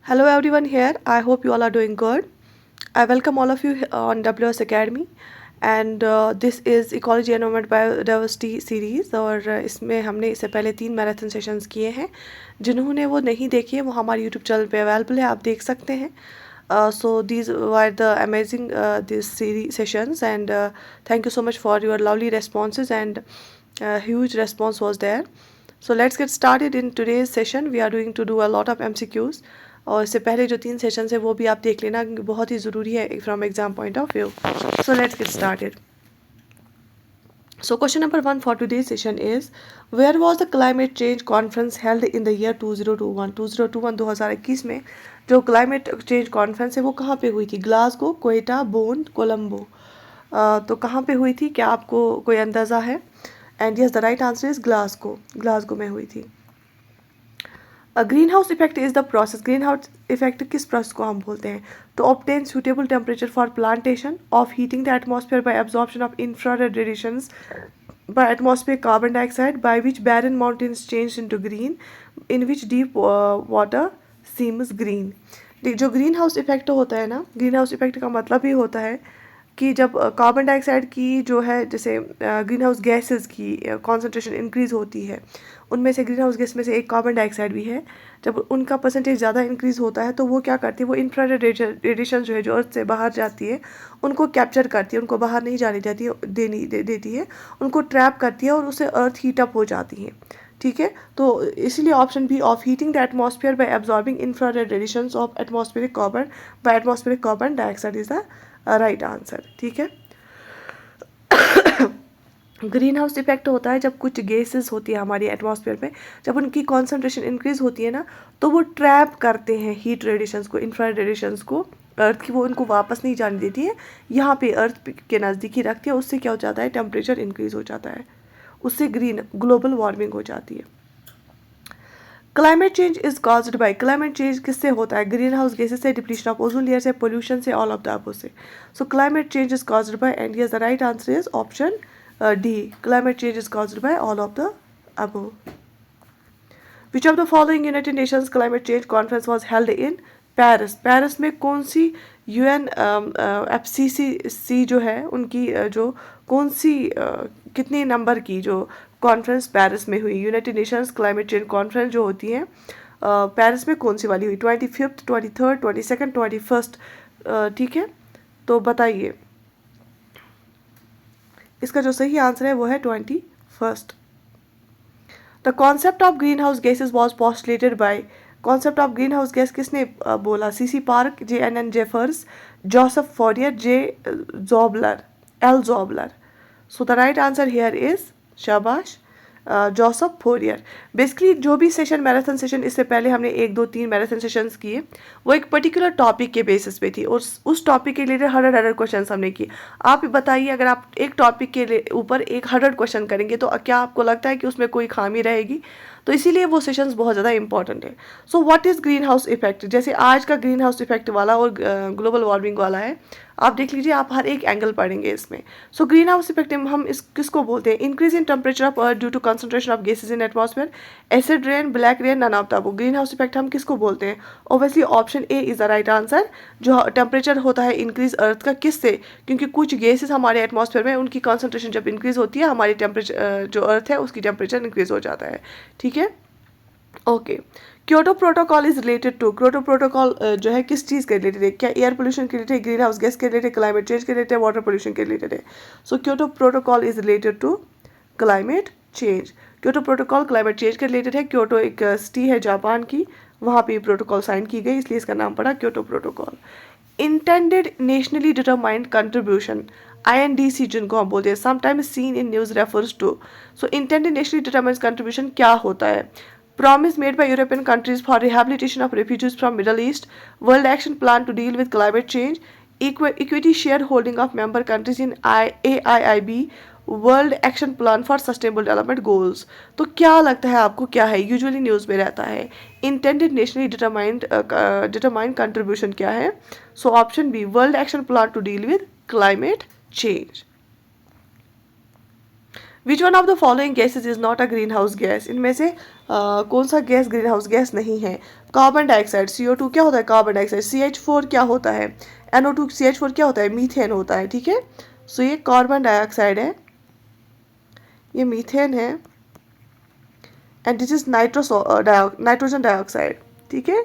Hello everyone here. I hope you all are doing good. I welcome all of you on WS Academy and this is Ecology Environment Biodiversity series और इसमें हमने इससे पहले 3 marathon sessions किए हैं. जिन्होंने वो नहीं देखे वो हमारे यूट्यूब चैनल पे अवेलेबल है, आप देख सकते हैं. So these were the amazing this series sessions and thank you so much for your lovely responses and huge response was there. So let's get started. In today's session we are going to do a lot of MCQs. और इससे पहले जो 3 sessions है वो भी आप देख लेना क्योंकि बहुत ही ज़रूरी है from exam point of view. So let's get started. So question number 1 for today's session is where was the climate change conference held in the year 2021? 2021 में जो क्लाइमेट चेंज कॉन्फ्रेंस है वो कहाँ पे हुई थी? Glasgow, Quetta, bone, Colombo. तो कहाँ पे हुई थी? क्या आपको कोई अंदाज़ा है? And yes the right answer is Glasgow में हुई थी. Green house effect is the process. Green house effect किस प्रोसेस को हम बोलते हैं? तो obtain suitable temperature for plantation, of heating the atmosphere by absorption of infrared radiations by atmosphere carbon dioxide, by which barren mountains change into green, in which deep water seems green. जो green house effect होता है ना, green house effect का मतलब ही होता है कि जब कार्बन डाइऑक्साइड की जो है जैसे ग्रीन हाउस गैसेस की कॉन्सेंट्रेशन इंक्रीज़ होती है, उनमें से ग्रीन हाउस गैस में से एक कार्बन डाइऑक्साइड भी है. जब उनका परसेंटेज ज़्यादा इंक्रीज़ होता है तो वो क्या करती है, वो इंफ्रारेड रेडिएशन जो है जो अर्थ से बाहर जाती है उनको कैप्चर करती है, उनको बाहर नहीं जाने देती है, उनको ट्रैप करती है और उससे अर्थ हीट अप हो जाती है. ठीक है, तो इसीलिए option B of heating the atmosphere by absorbing infrared radiations of atmospheric carbon dioxide is the right answer. ठीक है. ग्रीन हाउस इफेक्ट होता है जब कुछ गैसेस होती है हमारी एटमॉस्फेयर में, जब उनकी कॉन्सेंट्रेशन इंक्रीज होती है ना तो वो ट्रैप करते हैं हीट रेडिएशंस को, इंफ्रारेड रेडिएशंस को अर्थ की, वो उनको वापस नहीं जाने देती है, यहाँ पे अर्थ के नज़दीक ही रखती है. उससे क्या हो जाता है, टेम्परेचर इंक्रीज हो जाता है, उससे ग्लोबल वार्मिंग हो जाती है. Climate change is caused by. Climate change किससे होता है? ग्रीन हाउस गैसेस से, डिप्लीशन ऑफ ओजोन लेयर से, पोल्यूशन से, ऑल ऑफ द अबव से. सो climate change is caused by and yes the right answer is option D. Climate change is caused by all of the above. Which of the following United Nations climate change conference was held in Paris. Paris में कौन सी UN FCC जो है उनकी जो कौन सी कितने number की जो कॉन्फ्रेंस पेरिस में हुई? United Nations climate change conference जो होती है पेरिस में कौन सी वाली हुई? 25th, 23rd, 22nd, 21st. ठीक है, तो बताइए. इसका जो सही आंसर है वो है 21st. The concept of green house gases was postulated by. Concept of green house gas किसने बोला? CC Park, JNN Jeffers, Joseph Fourier, L Zobler. So the right answer here is शाबाश जोसेफ फोरियर. बेसिकली जो भी session marathon session इससे पहले हमने 1, 2, 3 marathon sessions किए वो एक पर्टिकुलर टॉपिक के बेसिस पे थी और उस टॉपिक के रिलेटेड 100 क्वेश्चन हमने किए. आप बताइए अगर आप एक टॉपिक के ऊपर 100 क्वेश्चन करेंगे तो क्या आपको लगता है कि उसमें कोई खामी रहेगी? तो इसीलिए वो सेशंस बहुत ज़्यादा इंपॉर्टेंट है. So what is green house effect? जैसे आज का ग्रीन हाउस इफेक्ट वाला और ग्लोबल वार्मिंग वाला है, आप देख लीजिए, आप हर एक एंगल पढ़ेंगे इसमें. सो ग्रीन हाउस इफेक्ट हम इस किसको बोलते हैं? Increase in temperature of earth due to concentration of gases in atmosphere, acid rain, black rain, none of the above. Green house effect हम किसको बोलते हैं? Obviously option A is the right answer. जो टेम्परेचर होता है increase अर्थ का, किससे? क्योंकि कुछ गैसेज हमारे एटमॉस्फेयर में उनकी कॉन्सेंट्रेशन जब इंक्रीज होती है हमारी टेम्परेचर जो अर्थ है उसकी टेम्परेचर इंक्रीज हो जाता है. ठीक है, okay. Kyoto protocol is related to. Kyoto protocol जो है किस चीज़ के रिलेटेड है? क्या एयर पोल्यूशन के रिलेटेड है, ग्रीन हाउस गैस के रिलेटेड, क्लाइमेट चेंज के रिलेटेड, वाटर पोल्यूशन के रिलेटेड है? So Kyoto protocol is related to climate change. Kyoto protocol climate change के रिलेटेड है. क्योटो एक सिटी है जापान की, वहाँ पे प्रोटोकॉल साइन की गई इसलिए इसका नाम पड़ा Kyoto protocol. Intended nationally determined contribution, INDC जिनको हम बोलते हैं, sometimes seen in news refers to. So intended nationally determined contribution क्या होता है? Promise made by European countries for rehabilitation of refugees from Middle East, World Action Plan to deal with climate change, equity shareholding of member countries in AIIB, world action plan for sustainable development goals. तो क्या लगता है आपको क्या है? Usually news में रहता है. इंटेंडेड नेशनली डिटरमाइंड कंट्रीब्यूशन क्या है? So option B world action plan to deal with climate change. Which one of the following gases is not a green house gas, इनमें से कौन सा गैस ग्रीन हाउस गैस नहीं है? Carbon dioxide, CO2 क्या होता है? Carbon dioxide. CH4 क्या होता है? NO2। CH4 क्या होता है? मीथेन होता है, ठीक है। सो ये कार्बन डाइऑक्साइड है, ये मीथेन है, and this is nitrogen dioxide, ठीक है।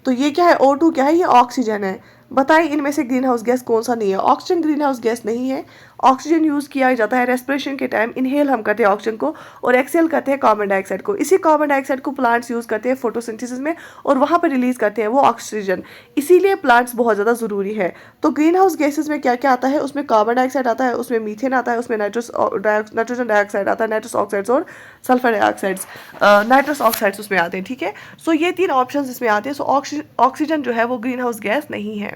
तो ये क्या है? O2 क्या है? ये ऑक्सीजन है। बताइए इनमें से ग्रीन हाउस गैस कौन सा नहीं है? ऑक्सीजन ग्रीन हाउस गैस नहीं है। ऑक्सीजन यूज़ किया जाता है रेस्पिरेशन के टाइम, इनहेल हम करते हैं ऑक्सीजन को और एक्सेल करते हैं कार्बन डाइऑक्साइड को। इसी कार्बन डाइऑक्साइड को प्लांट्स यूज़ करते हैं फोटोसिंथेसिस में और वहाँ पर रिलीज करते हैं वो ऑक्सीजन। इसीलिए प्लांट्स बहुत ज़्यादा ज़रूरी है। तो ग्रीन हाउस गैसेज में क्या क्या आता है? उसमें कार्बन डाइऑक्साइड आता है, उसमें मीथेन आता है, उसमें नाइट्रोजन डाइऑक्साइड आता है, नाइट्रस ऑक्साइड्स और सल्फर डाइऑक्साइड्स, नाइट्रस ऑक्साइड्स उसमें आते हैं, ठीक है। सो ये 3 ऑप्शन इसमें आते हैं। सो ऑक्सीजन जो है वो ग्रीन हाउस गैस नहीं है।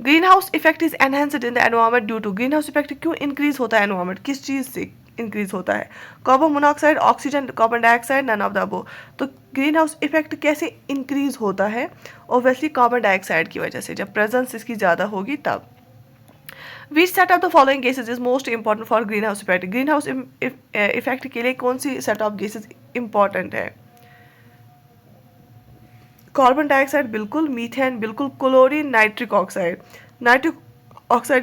Green house effect is enhanced in the environment due to, green house effect क्यों इंक्रीज होता है एनवायरमेंट, किस चीज़ से इंक्रीज होता है? Carbon monoxide, oxygen, carbon dioxide, none of the above. तो ग्रीन हाउस इफेक्ट कैसे इंक्रीज होता है? ऑब्वियसली कार्बन डाइऑक्साइड की वजह से, जब प्रेजेंस इसकी ज़्यादा होगी तब। Which set of the following gases is most important for green house effect, green house effect के लिए कौन सी सेट ऑफ गैसेज इंपॉर्टेंट है? कार्बन डाइऑक्साइड बिल्कुल, मीथेन बिल्कुल, chlorine, nitric oxide,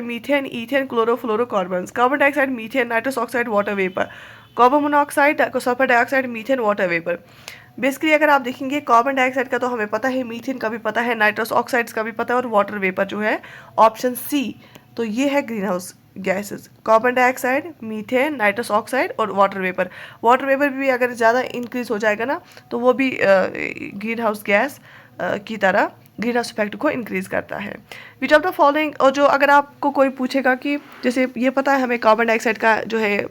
methane, ethane, chlorofluorocarbons. Carbon dioxide, methane, nitrous oxide, water vapour. Carbon monoxide, sulphur dioxide, methane, water vapour. Basically अगर आप देखेंगे कार्बन डाइऑक्साइड का तो हमें पता है, मीथेन का भी पता है, नाइट्रस ऑक्साइड्स का भी पता है और वाटर वेपर जो है ऑप्शन C। तो ये है green house gases, carbon dioxide, methane, nitrous oxide और वाटर वेपर। वाटर वेपर भी अगर ज़्यादा इंक्रीज हो जाएगा ना तो वो भी ग्रीन हाउस गैस की तरह ग्रीन हाउस इफेक्ट को इंक्रीज करता है। विच ऑफ द फॉलोइंग, और जो अगर आपको कोई पूछेगा कि जैसे ये पता है हमें कार्बन डाइऑक्साइड का जो है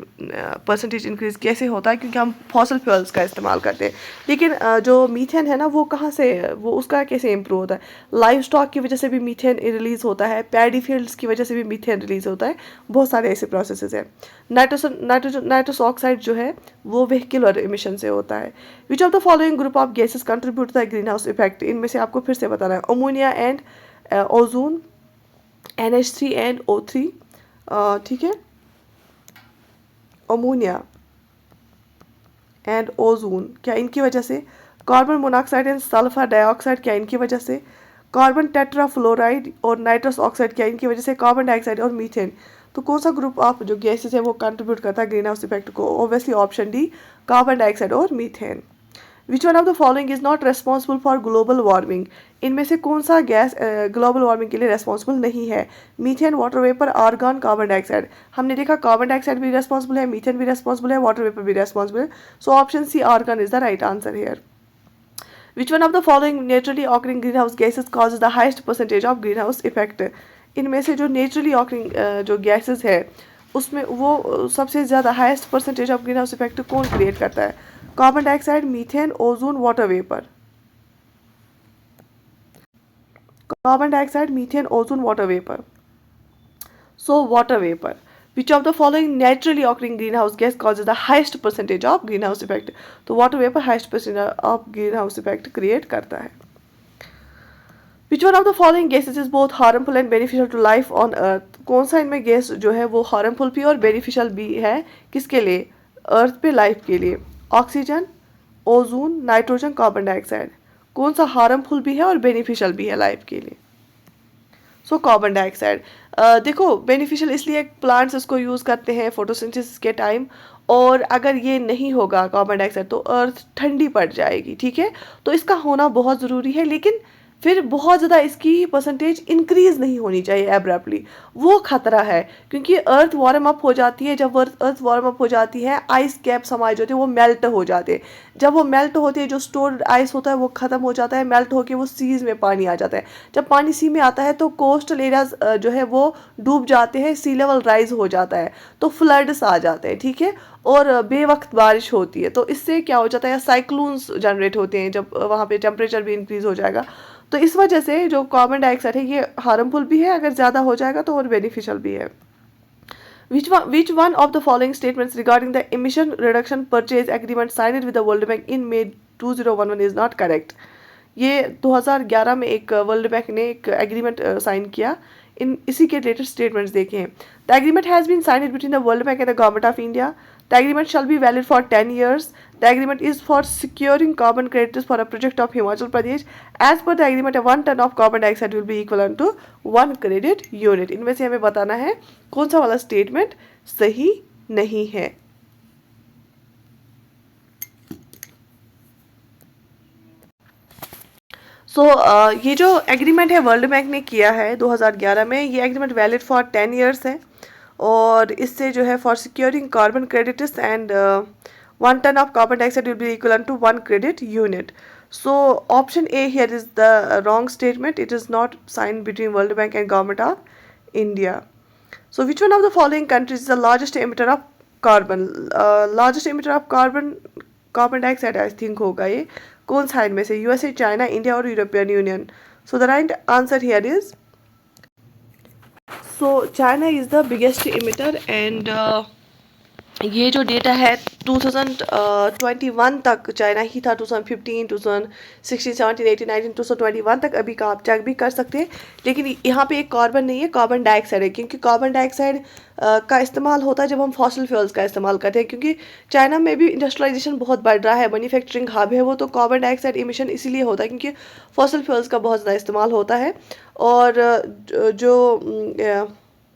परसेंटेज इंक्रीज कैसे होता है, क्योंकि हम फॉसल फ्यूल्स का इस्तेमाल करते हैं, लेकिन जो मीथेन है ना वो कहाँ से, वो उसका कैसे इम्प्रूव होता है? लाइव स्टॉक की वजह से भी मीथेन रिलीज होता है, पैडी फील्ड्स की वजह से भी मीथेन रिलीज होता है, बहुत सारे ऐसे प्रोसेसेस हैं। नाइट्रस ऑक्साइड जो है वो व्हीकुलर इमिशन से होता है। Which of the following group of gases contribute the green house effect, इनमें से आपको फिर से बताना है। Ammonia and ozone, NH3 and O3, ठीक है। अमोनिया एंड ओजोन क्या इनकी वजह से? Carbon monoxide and sulphur dioxide क्या इनकी वजह से? कार्बन टेट्राफ्लोराइड और नाइट्रस ऑक्साइड क्या इनकी वजह से? कार्बन डाइऑक्साइड और मीथेन। तो कौन सा ग्रुप ऑफ जो गैसेस है वो कंट्रीब्यूट करता है ग्रीन हाउस इफेक्ट को? Obviously option D, carbon dioxide और methane. Which one of the following is not responsible for global warming, इनमें से कौन सा गैस ग्लोबल वार्मिंग के लिए रेस्पॉन्सिबल नहीं है? Methane, water vapour, argon, carbon dioxide. हमने देखा कार्बन डाइऑक्साइड भी रेस्पॉन्सिबल है, मीथेन भी रेस्पॉन्सिबल है, वाटर वेपर भी रेस्पॉन्सिबल है। So option C, argon is the right answer here. Which one of the following naturally occurring greenhouse gases causes the highest percentage of greenhouse effect? इनमें से जो naturally occurring जो gases है उसमें वो सबसे ज़्यादा highest percentage of green house effect कौन क्रिएट करता है? Carbon dioxide, methane, ozone, water vapour. Carbon dioxide, methane, ozone, water vapour. So water vapour. Which of the following naturally occurring greenhouse gas causes the highest percentage of greenhouse effect? तो water vapour highest percentage of greenhouse effect create करता है। Which one of the following gases is both harmful and beneficial to life on earth? कौन सा इनमें gas जो है वो harmful भी और बेनिफिशियल भी है, किसके लिए? अर्थ पे, लाइफ के लिए। Oxygen, ozone, nitrogen, carbon dioxide. कौन सा हार्मफुल भी है और बेनिफिशियल भी है लाइफ के लिए? So carbon dioxide. देखो बेनिफिशियल इसलिए प्लांट्स इसको यूज़ करते हैं फोटोसिंथेसिस के टाइम, और अगर ये नहीं होगा कार्बन डाइऑक्साइड तो अर्थ ठंडी पड़ जाएगी, ठीक है। तो इसका होना बहुत ज़रूरी है, लेकिन फिर बहुत ज़्यादा इसकी परसेंटेज इंक्रीज़ नहीं होनी चाहिए एब्रप्टली, वो खतरा है। क्योंकि अर्थ वार्म अप हो जाती है, जब अर्थ वार्म अप हो जाती है आइस कैप्स हमारे जो होते हैं वो मेल्ट हो जाते हैं। जब वो मेल्ट होते हैं जो स्टोर्ड आइस होता है वो ख़त्म हो जाता है, मेल्ट होकर वो सीज़ में पानी आ जाता है। जब पानी सी में आता है तो कोस्टल एरियाज जो है वो डूब जाते हैं, सी लेवल राइज हो जाता है, तो फ्लड्स आ जाते हैं, ठीक है। और बेवक्त बारिश होती है, तो इससे क्या हो जाता है, साइक्लोन्स जनरेट होते हैं जब वहाँ पे टेम्परेचर भी इंक्रीज़ हो जाएगा। तो इस वजह से जो कार्बन डाइऑक्साइड है ये हार्मफुल भी है, अगर ज़्यादा हो जाएगा तो और बेनिफिशियल भी है। Which one of the following statements regarding the emission reduction purchase agreement signed with the World Bank in May 2011 is not correct? ये 2011 में एक वर्ल्ड बैंक ने एक एग्रीमेंट साइन किया इन इसी के रिलेटेड स्टेटमेंट्स देखें। The agreement has been signed between the World Bank and the government of India. The agreement shall be valid for 10 years. The agreement is for securing carbon credits for a project of Himachal Pradesh. As per the agreement, 1 ton of carbon dioxide will be equivalent to 1 credit unit. इनमें से हमें बताना है कौन सा वाला statement सही नहीं है। ये जो एग्रीमेंट है वर्ल्ड बैंक ने किया है 2011 में, ये एग्रीमेंट वैलिड फॉर 10 years है और इससे जो है for securing carbon credits and 1 ton of carbon dioxide will be equivalent to 1 credit unit. So option A here is the wrong statement. It is not signed between World Bank and Government of India. So which one of the following countries is the largest emitter of carbon? Largest emitter of carbon dioxide I think होगा ये। कौन सा इनमें से? USA, China, India और European Union. So the right answer here is China is the biggest emitter and ये जो data है 2021 तक चाइना ही था। 2015, 2016, 17, 18, 19, 2021 तक अभी का आप चेक भी कर सकते हैं। लेकिन यहाँ पे एक कार्बन नहीं है, कार्बन डाइऑक्साइड है, क्योंकि कार्बन डाइऑक्साइड का इस्तेमाल होता है जब हम फॉसिल फ्यूल्स का इस्तेमाल करते हैं, क्योंकि चाइना में भी इंडस्ट्रियलाइजेशन बहुत बढ़ रहा है, मैन्युफैक्चरिंग हब है वो, तो कार्बन डाइऑक्साइड इमिशन इसीलिए होता है क्योंकि फॉसिल फ्यूल्स का बहुत ज़्यादा इस्तेमाल होता है। और जो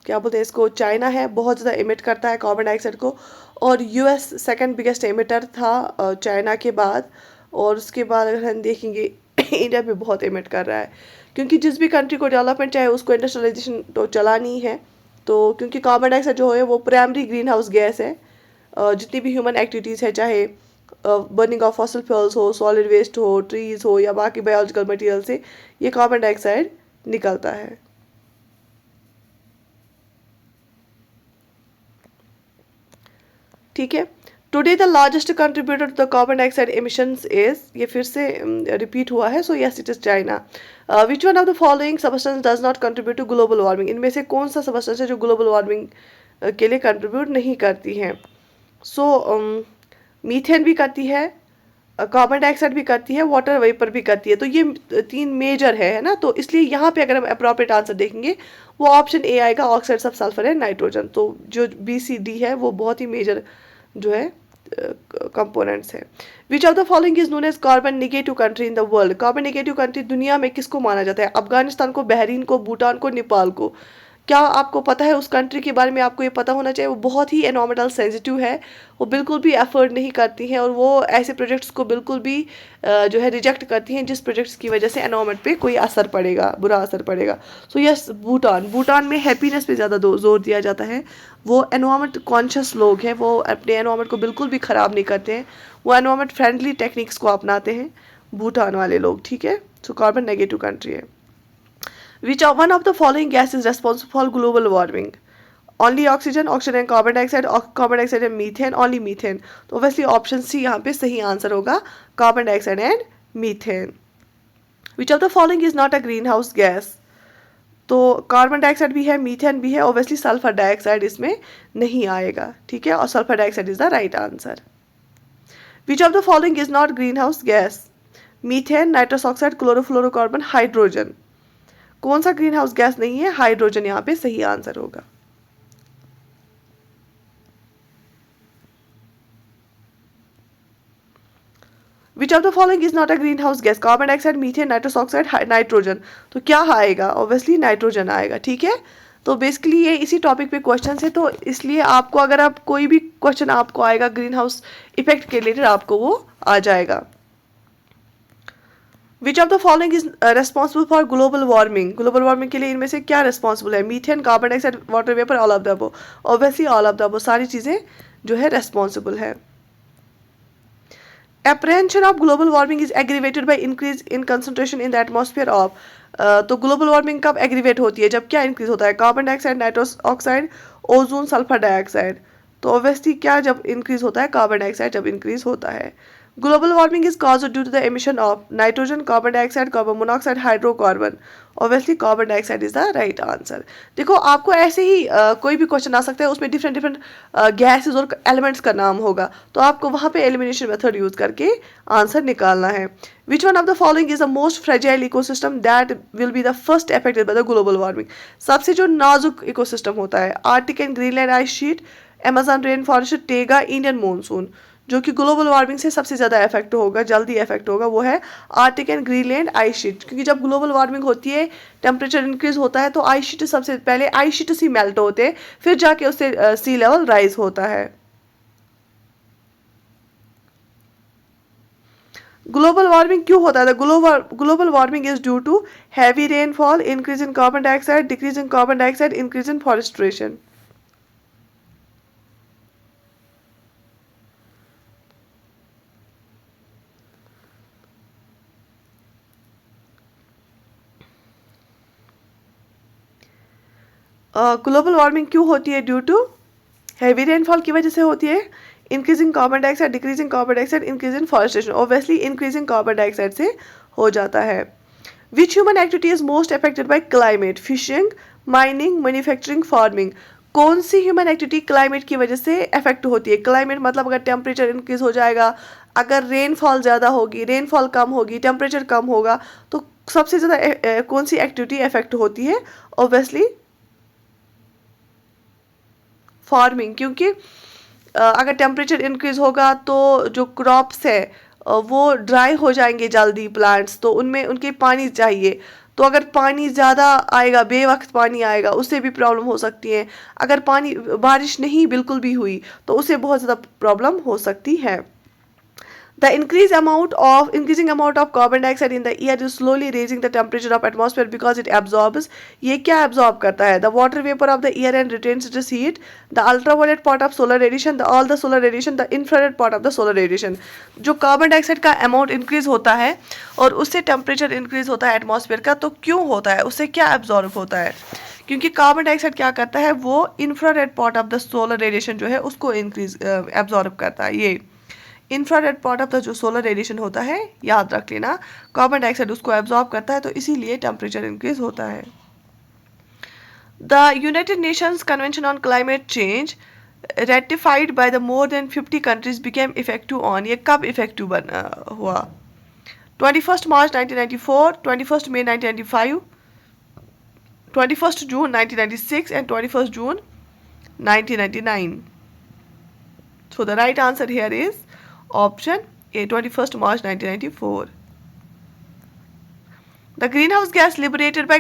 क्या बोलते हैं इसको, चाइना है बहुत ज़्यादा इमिट करता है कार्बन डाइऑक्साइड को, और यूएस सेकंड बिगेस्ट इमिटर था चाइना के बाद। और उसके बाद अगर हम देखेंगे इंडिया भी बहुत इमिट कर रहा है, क्योंकि जिस भी कंट्री को डेवलपमेंट चाहे उसको इंडस्ट्रियलाइजेशन तो चलानी है। तो क्योंकि कार्बन डाइऑक्साइड जो है वो प्राइमरी ग्रीन हाउस गैस है, जितनी भी ह्यूमन एक्टिविटीज़ है, चाहे बर्निंग ऑफ फॉसिल फ्यूल्स हो, सॉलिड वेस्ट हो, ट्रीज़ हो या बाकी बायोलॉजिकल मटीरियल से ये कार्बन डाइऑक्साइड निकलता है। ठीक है। Today the largest contributor to the carbon dioxide emissions is, ये फिर से रिपीट हुआ है, so yes it is China. Which one of the following substance does not contribute to global warming? इनमें से कौन सा सबस्टेंस है जो ग्लोबल वार्मिंग के लिए कंट्रीब्यूट नहीं करती है? मीथेन भी करती है, कार्बन डाइऑक्साइड भी करती है, वाटर वेपर भी करती है। तो ये 3 मेजर है ना, तो इसलिए यहाँ पे अगर हम अप्रोप्रिएट आंसर देखेंगे वो ऑप्शन ए आएगा, oxides of sulphur and nitrogen. तो जो BCD है वो बहुत ही मेजर जो है कंपोनेंट्स है। Which of the following is known as carbon negative country in the world? Carbon negative country दुनिया में किसको माना जाता है? अफगानिस्तान को, बहरीन को, भूटान को, नेपाल को। क्या आपको पता है उस कंट्री के बारे में? आपको ये पता होना चाहिए। वो बहुत ही एनवायरमेंटल सेंसिटिव है, वो बिल्कुल भी एफर्ट नहीं करती हैं और वो ऐसे प्रोजेक्ट्स को बिल्कुल भी जो है रिजेक्ट करती हैं जिस प्रोजेक्ट्स की वजह से एनवायरमेंट पे कोई असर पड़ेगा, बुरा असर पड़ेगा। सो यस, भूटान में हैप्पीनेस पे ज़्यादा जोर दिया जाता है। वो एनवायरमेंट कॉन्शियस लोग हैं, वो अपने एनवायरमेंट को बिल्कुल भी ख़राब नहीं करते हैं, वो एनवायरमेंट फ्रेंडली टेक्निक्स को अपनाते हैं भूटान वाले लोग। ठीक है, सो कार्बन नेगेटिव कंट्री है। Which one of the following gas is responsible for global warming? Only oxygen and carbon dioxide, carbon dioxide and methane, only methane. तो obviously option C यहाँ पे सही आंसर होगा, carbon dioxide and methane. Which of the following is not a greenhouse gas? तो carbon dioxide भी है, methane भी है, ऑब्वियसली सल्फर डाइऑक्साइड इसमें नहीं आएगा। ठीक है, और sulphur dioxide is the right answer. Which of the following is not green house gas? Methane, nitrous oxide, chlorofluorocarbon, hydrogen. कौन सा ग्रीन हाउस गैस नहीं है? हाइड्रोजन यहाँ पे सही आंसर होगा। विच of the following is not a green house gas? Carbon dioxide, methane, nitrous oxide, nitrogen. तो क्या आएगा? ऑब्वियसली नाइट्रोजन आएगा। ठीक है, तो बेसिकली ये इसी टॉपिक पे क्वेश्चन है, तो इसलिए आपको अगर आप कोई भी क्वेश्चन आपको आएगा ग्रीन हाउस इफेक्ट के रिलेटेड, आपको वो आ जाएगा। Which of the following is responsible for global warming? Global warming के लिए इनमें से क्या रेस्पॉन्सिबल है? Methane, carbon dioxide, water vapour, all of the above. Obviously all of the above, सारी चीज़ें जो है रेस्पॉन्सिबल है। Apprehension of global warming is aggravated by increase in concentration in the atmosphere of. तो ग्लोबल वार्मिंग कब aggravate होती है? जब क्या इंक्रीज होता है? Carbon dioxide, nitrous oxide, ozone, sulphur dioxide. तो ऑब्वियसली क्या जब इंक्रीज होता है? कार्बन डाइऑक्साइड जब इंक्रीज होता है। Global warming is caused due to the emission of nitrogen, carbon dioxide, carbon monoxide, hydrocarbon. Obviously carbon dioxide is the right answer. देखो आपको ऐसे ही कोई भी क्वेश्चन आ सकता है, उसमें डिफरेंट डिफरेंट गैसेस और एलिमेंट्स का नाम होगा, तो आपको वहाँ पे एलिमिनेशन मेथड यूज करके आंसर निकालना है. Which one of the following is the most fragile ecosystem that will be the first affected by the global warming? सबसे जो नाजुक इकोसिस्टम होता है, Arctic and Greenland ice sheet, Amazon rain forest, Tega, Indian monsoon. जो कि global warming से सबसे ज़्यादा इफेक्ट होगा, जल्दी इफेक्ट होगा, वो है Arctic and Greenland ice sheet. क्योंकि जब ग्लोबल वार्मिंग होती है, टेम्परेचर इंक्रीज होता है, तो आइस शीट सबसे पहले आइस शीट ही मेल्ट होते हैं, फिर जाके उससे सी लेवल राइज होता है. ग्लोबल वार्मिंग क्यों होता है? Global warming is due to heavy rainfall, increase in carbon dioxide, decrease in carbon dioxide, increase in forestation. Global warming क्यों होती है? ड्यू टू हैवी रेनफॉल की वजह से होती है, increasing carbon dioxide, decreasing carbon dioxide, increasing forestation. Obviously increasing carbon dioxide से हो जाता है. Which human activity is most affected by climate? Fishing, mining, manufacturing, farming. कौन सी ह्यूमन एक्टिविटी क्लाइमेट की वजह से अफेक्ट होती है? क्लाइमेट मतलब अगर टेम्परेचर इंक्रीज हो जाएगा, अगर रेनफॉल ज़्यादा होगी, रेनफॉल कम होगी, टेम्परेचर कम होगा, तो सबसे ज़्यादा कौन सी एक्टिविटी अफेक्ट होती है? Obviously farming. क्योंकि अगर टेम्परेचर इंक्रीज होगा तो जो क्रॉप्स है वो ड्राई हो जाएंगे जल्दी, प्लांट्स, तो उनमें उनके पानी चाहिए. तो अगर पानी ज़्यादा आएगा, बेवक्त पानी आएगा, उससे भी प्रॉब्लम हो सकती है. अगर पानी बारिश नहीं बिल्कुल भी हुई तो उससे बहुत ज़्यादा प्रॉब्लम हो सकती है. The increasing amount of carbon dioxide in the air is slowly raising the temperature of atmosphere because it absorbs. ये क्या absorb करता है? The water vapor of the air and retains its heat. The ultraviolet part of solar radiation, all the solar radiation, the infrared part of the solar radiation. जो carbon dioxide का amount increase होता है और उससे temperature increase होता है atmosphere का, तो क्यों होता है? उससे क्या एब्जॉर्ब होता है? क्योंकि कार्बन डाइऑक्साइड क्या करता है, वो infrared part of the solar radiation जो है उसको इंक्रीज एब्जॉर्ब करता है. ये इंफ्रारेड पार्ट ऑफ द जो सोलर रेडिएशन होता है, याद रख लेना, कार्बन डाइऑक्साइड उसको एब्जॉर्ब करता है, तो इसीलिए टेम्परेचर इंक्रीज होता है. The United Nations convention on climate change ratified by the more than 50 countries became effective on. ये कब इफेक्टिव हुआ? 21 मार्च 1994, 21 मई 1995, 21 जून 1996 and 21 June 1999. So the right answer here is option A, 21 March 1994. The greenhouse gas liberated by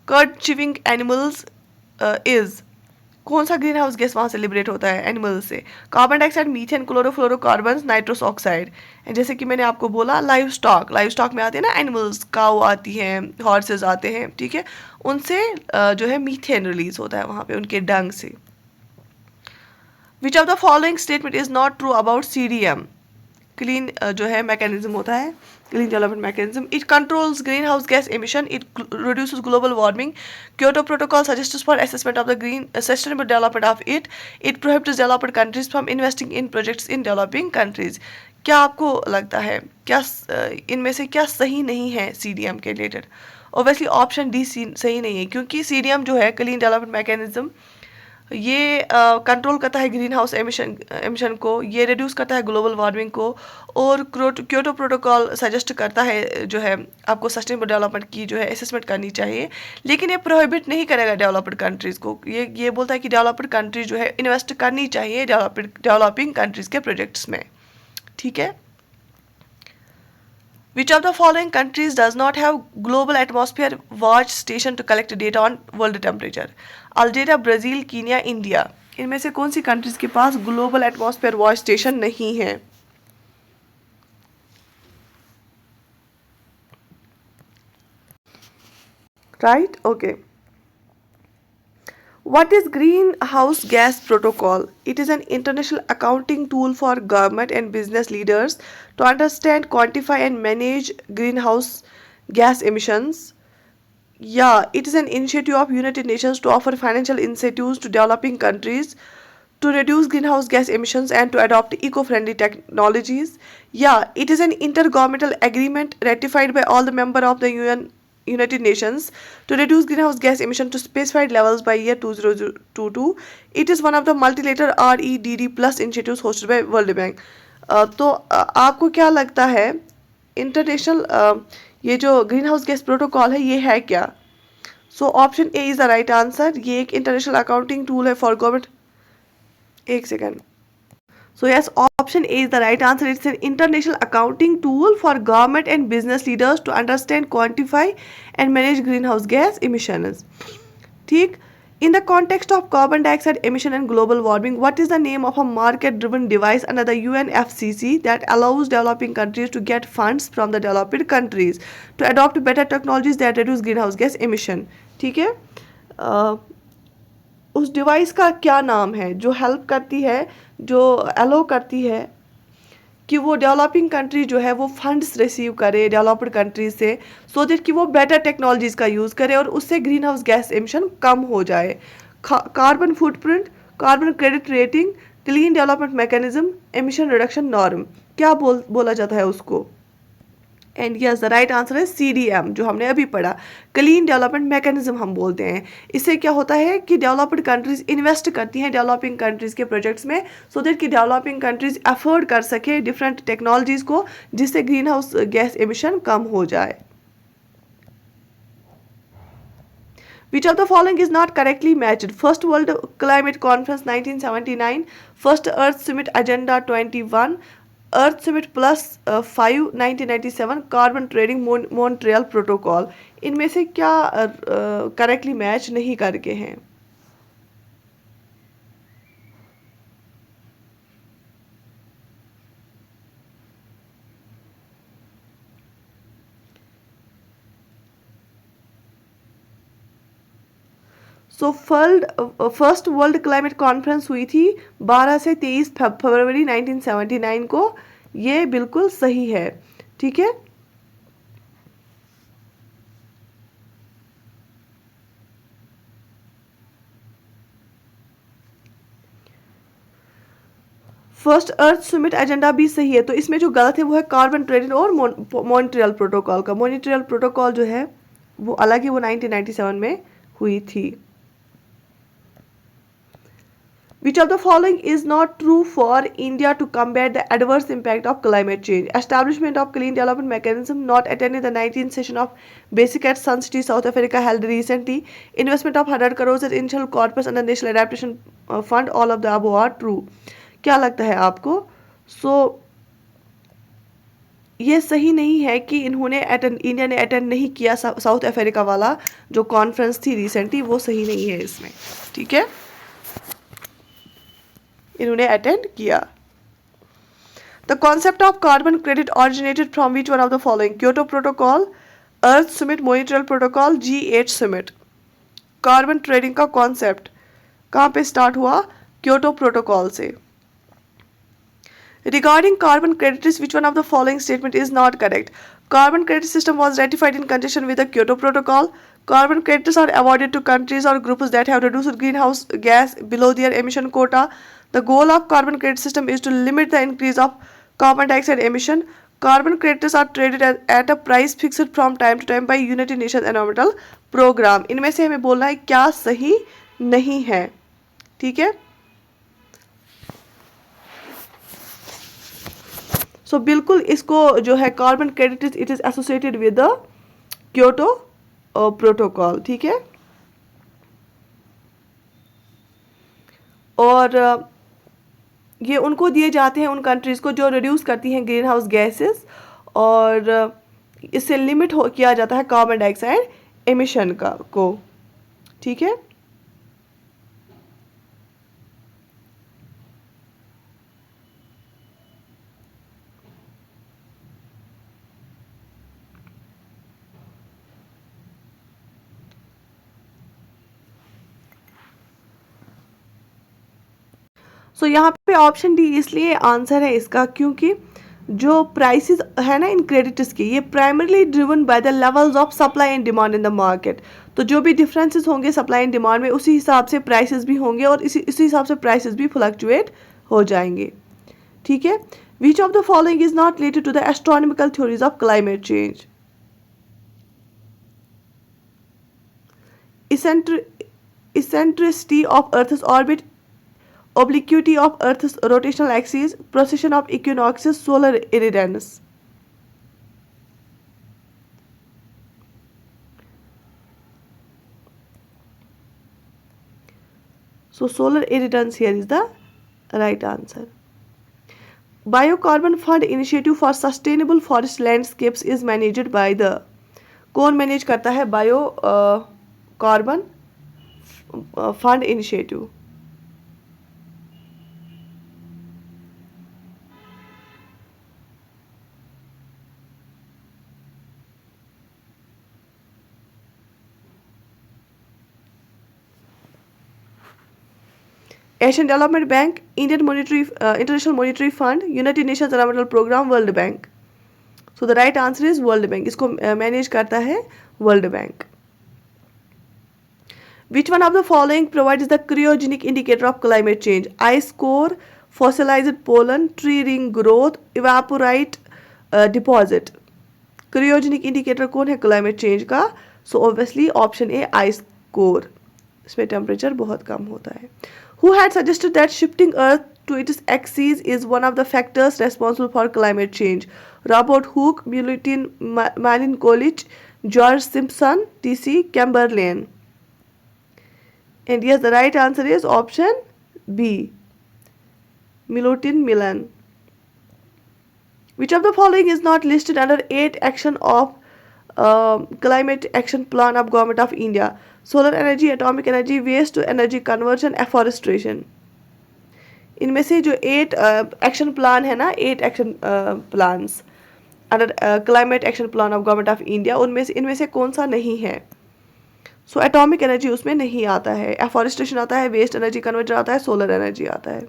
curd-chewing animals is. कौन सा green house gas वहाँ से liberate होता है animal से? Carbon dioxide, methane, chlorofluorocarbon, nitrous oxide. जैसे कि मैंने आपको बोला, लाइव स्टॉक में आते हैं ना एनिमल्स, काऊ आती हैं, हॉर्सेस आते हैं, ठीक है, उनसे जो है मीथेन रिलीज होता है वहाँ पे, उनके डंग से. विच of the following statement is not true about CDM? Clean जो है मैकेनिज्म होता है, clean development mechanism. It controls green house gas emission, it reduces global warming. Kyoto Protocol suggests for assessment of the green sustainable development of it. It prohibits developed countries from investing in projects in developing countries. क्या आपको लगता है क्या इनमें से क्या सही नहीं है CDM के रिलेटेड? ऑब्वियसली ऑप्शन डी सही नहीं है, क्योंकि CDM जो है क्लीन डेवलपमेंट मैकेनिज्म, ये कंट्रोल करता है ग्रीन हाउस एमिशन को, ये रिड्यूस करता है ग्लोबल वार्मिंग को, और क्योटो प्रोटोकॉल सजेस्ट करता है जो है आपको सस्टेनेबल डेवलपमेंट की जो है असेसमेंट करनी चाहिए, लेकिन ये प्रोहिबिट नहीं करेगा डेवलप्ड कंट्रीज़ को. ये बोलता है कि डेवलप्ड कंट्रीज जो है इन्वेस्ट करनी चाहिए डेवलपिंग कंट्रीज़ के प्रोजेक्ट्स में. ठीक है. Which of the following countries does not have global atmosphere watch station to collect data on world temperature? Algeria, Brazil, Kenya, India. इनमें से कौन सी कंट्रीज के पास ग्लोबल एटमॉस्फेयर वॉच स्टेशन नहीं है? Right, okay. What is Greenhouse Gas Protocol? It is an international accounting tool for government and business leaders to understand, quantify and manage greenhouse gas emissions. Yeah, it is an initiative of United Nations to offer financial incentives to developing countries to reduce greenhouse gas emissions and to adopt eco-friendly technologies. Yeah, it is an intergovernmental agreement ratified by all the members of the United Nations to reduce greenhouse gas emission to specified levels by year 2022. It is one of the multilateral REDD plus initiatives hosted by World Bank. तो आपको क्या लगता है international ये जो green house gas protocol है ये है क्या? So option A is the right answer. ये एक इंटरनेशनल अकाउंटिंग टूल है फॉर गवर्नमेंट। एक second. So yes, option A is the right answer. It's an international accounting tool for government and business leaders to understand, quantify and manage greenhouse gas emissions. ठीक? In the context of carbon dioxide emission and global warming, what is the name of a market-driven device under the UNFCCC that allows developing countries to get funds from the developed countries to adopt better technologies that reduce greenhouse gas emission? ठीक है? उस device का क्या नाम है जो help करती है, जो अलो करती है कि वो डेवलपिंग कंट्री जो है वो फंड्स रिसीव करे डेवलप्ड कंट्री से, सो दैट कि वो बेटर टेक्नोलॉजीज़ का यूज़ करे और उससे ग्रीन हाउस गैस एमिशन कम हो जाए। Carbon footprint, carbon credit rating, clean development mechanism, emission reduction norm, क्या बोला जाता है उसको? And yes, the right answer है CDM, जो हमने अभी पढ़ा, क्लीन डेवलपमेंट मैकेनिज्म हम बोलते हैं। इससे क्या होता है कि डेवलप्ड कंट्रीज इन्वेस्ट करती हैं डेवलपिंग कंट्रीज के प्रोजेक्ट्स में, सो दैट कि डेवलपिंग कंट्रीज अफोर्ड कर सके डिफरेंट टेक्नोलॉजीज को, जिससे ग्रीन हाउस गैस एमिशन कम हो जाए। Which of the following is not correctly matched? First World Climate Conference 1979, First Earth Summit Agenda 21, Earth Summit plus 5 1997, carbon trading Montreal protocol. इनमें से क्या correctly match नहीं करके हैं? So first world climate conference हुई थी 12 से 23 फरवरी 1979 को। ये बिल्कुल सही है। ठीक है, फर्स्ट अर्थ समिट एजेंडा भी सही है। तो इसमें जो गलत है वो है कार्बन ट्रेडिंग और मॉन्ट्रियल प्रोटोकॉल का। मॉन्ट्रियल प्रोटोकॉल जो है वो अलग ही, वो 1997 में हुई थी। Which of the following is not true for India to combat the adverse impact of climate change? Establishment of clean development mechanism, not attending the 19th session of BASIC at Sun City, South Africa held recently, investment of 100 crores in initial corpus under National Adaptation Fund, all of the above are true. क्या लगता है आपको? ये सही नहीं है कि India ने अटेंड नहीं किया साउथ अफ्रीका वाला जो कॉन्फ्रेंस थी रिसेंटली, वो सही नहीं है इसमें। ठीक है, इन्होंने अटेंड किया। The concept of carbon credit originated from which one of the following? Kyoto protocol, earth summit, Montreal protocol, G8 summit. Carbon trading का कॉन्सेप्ट कहाँ पे स्टार्ट हुआ? क्योटो प्रोटोकॉल से। Regarding carbon credits, which one of the following statement is not correct? Carbon credit system was ratified in conjunction with the Kyoto Protocol. Carbon credits are awarded to countries or groups that have reduced greenhouse gas below their emission quota. The goal of carbon credit system is to limit the increase of carbon dioxide emission. Carbon credits are traded at a price fixed from time to time by United Nations Environmental Program. इनमें से हमें बोलना है क्या सही नहीं है। ठीक है, सो बिल्कुल इसको जो है carbon credit it is associated with the Kyoto protocol. ठीक है, और ये उनको दिए जाते हैं उन कंट्रीज़ को जो रिड्यूस करती हैं ग्रीन हाउस गैसेस, और इससे लिमिट किया जाता है कार्बन डाइऑक्साइड एमिशन को। ठीक है, सो यहाँ पे ऑप्शन डी इसलिए आंसर है इसका क्योंकि जो प्राइसेस है ना इन क्रेडिटर्स की, ये primarily driven by the levels of supply and demand in the market. तो जो भी डिफरेंसेस होंगे सप्लाई एंड डिमांड में, उसी हिसाब से प्राइसेस भी होंगे और इसी हिसाब से प्राइसेस भी फ्लक्चुएट हो जाएंगे। ठीक है। Which of the following is not related to the astronomical theories of climate change? eccentricity of Earth's orbit, obliquity of Earth's rotational axis, precession of equinoxes, solar irradiance. So solar irradiance here is the right answer. Biocarbon Fund Initiative for Sustainable Forest Landscapes is managed by the, कौन manage करता है bio carbon fund initiative? Asian Development Bank, International Monetary Fund, United Nations Environmental Program, World Bank. So the right answer is World Bank. इसको manage करता है World Bank. Which one of the following provides the cryogenic indicator of climate change? Ice core, fossilized pollen, tree ring growth, evaporite deposit. Cryogenic indicator कौन है climate change का? So obviously option A ice core, इसमें temperature बहुत कम होता है. Who had suggested that shifting earth to its axis is one of the factors responsible for climate change? Robert Hooke, Milutin Milankovitch, George Simpson, TC Chamberlin. And yes, the right answer is option B, Milutin Milan. Which of the following is not listed under 8 action of climate action plan of government of India? Solar energy, atomic energy, waste to energy conversion, afforestation. इनमें से जो 8 action plan है ना, 8 action plans under climate action plan of government of India, उनमें से इनमें से कौन सा नहीं है? सो एटॉमिक एनर्जी उसमें नहीं आता है, एफॉरेस्टेशन आता है, वेस्ट एनर्जी कन्वर्टर आता है, सोलर एनर्जी आता है.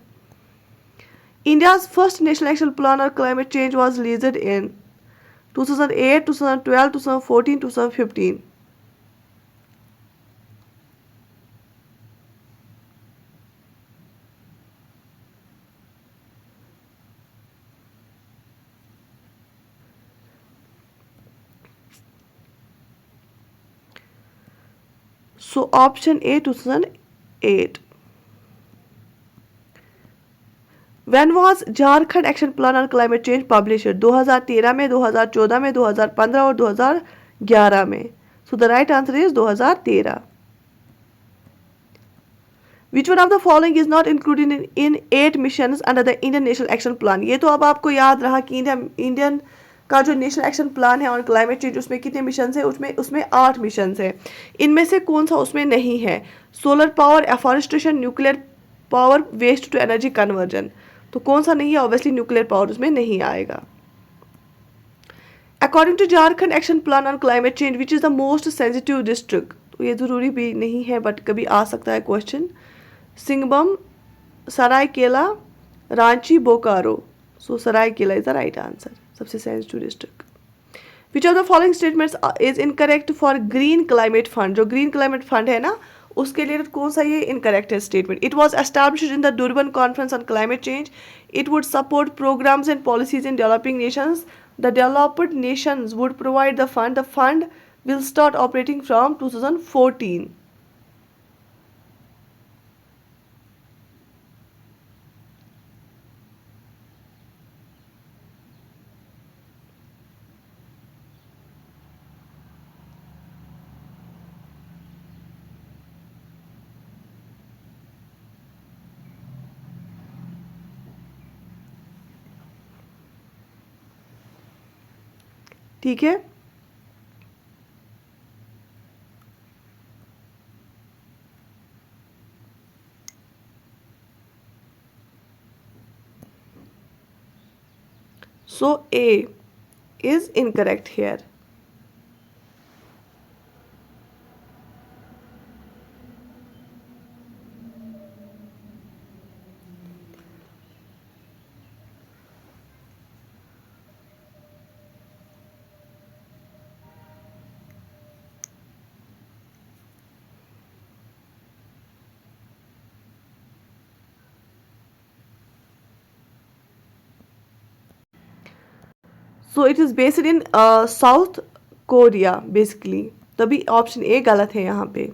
India's first national action plan और climate change was released in 2008, 2012, 2014, 2015. So option A, 2008. When was Jharkhand action plan on climate change published? 2013 में, 2014 में, 2015 और 2011 में. सो the right answer is 2013. Which one of the following is not included in 8 missions under the Indian National Action Plan? ये तो अब आपको याद रहा कि इंडियन का जो नेशनल एक्शन प्लान है ऑन क्लाइमेट चेंज, उसमें कितने मिशन है? उसमें 8 मिशन है. इनमें से कौन सा उसमें नहीं है? Solar power, afforestation, nuclear power, waste to energy conversion. तो कौन सा नहीं है? ऑब्वियसली न्यूक्लियर पावर उसमें नहीं आएगा. According to Jharkhand action plan on climate change which is the most sensitive district? तो ये जरूरी भी नहीं है बट कभी आ सकता है क्वेश्चन. सिंगबम, Saraikela, Ranchi, Bokaro. So Saraikela is the right answer, सबसे sensitive district. Which of the following statements is incorrect for green climate fund? जो ग्रीन क्लाइमेट फंड है ना, उसके लिए कौन सा ये इनकरेक्ट है statement? It was established in the Durban conference on climate change. It would support programmes and policies in developing nations. The developed nations would provide the fund. The fund will start operating from 2014. ठीक है. So A is incorrect here. So it is based in south Korea basically, तभी option A गलत है यहाँ पे।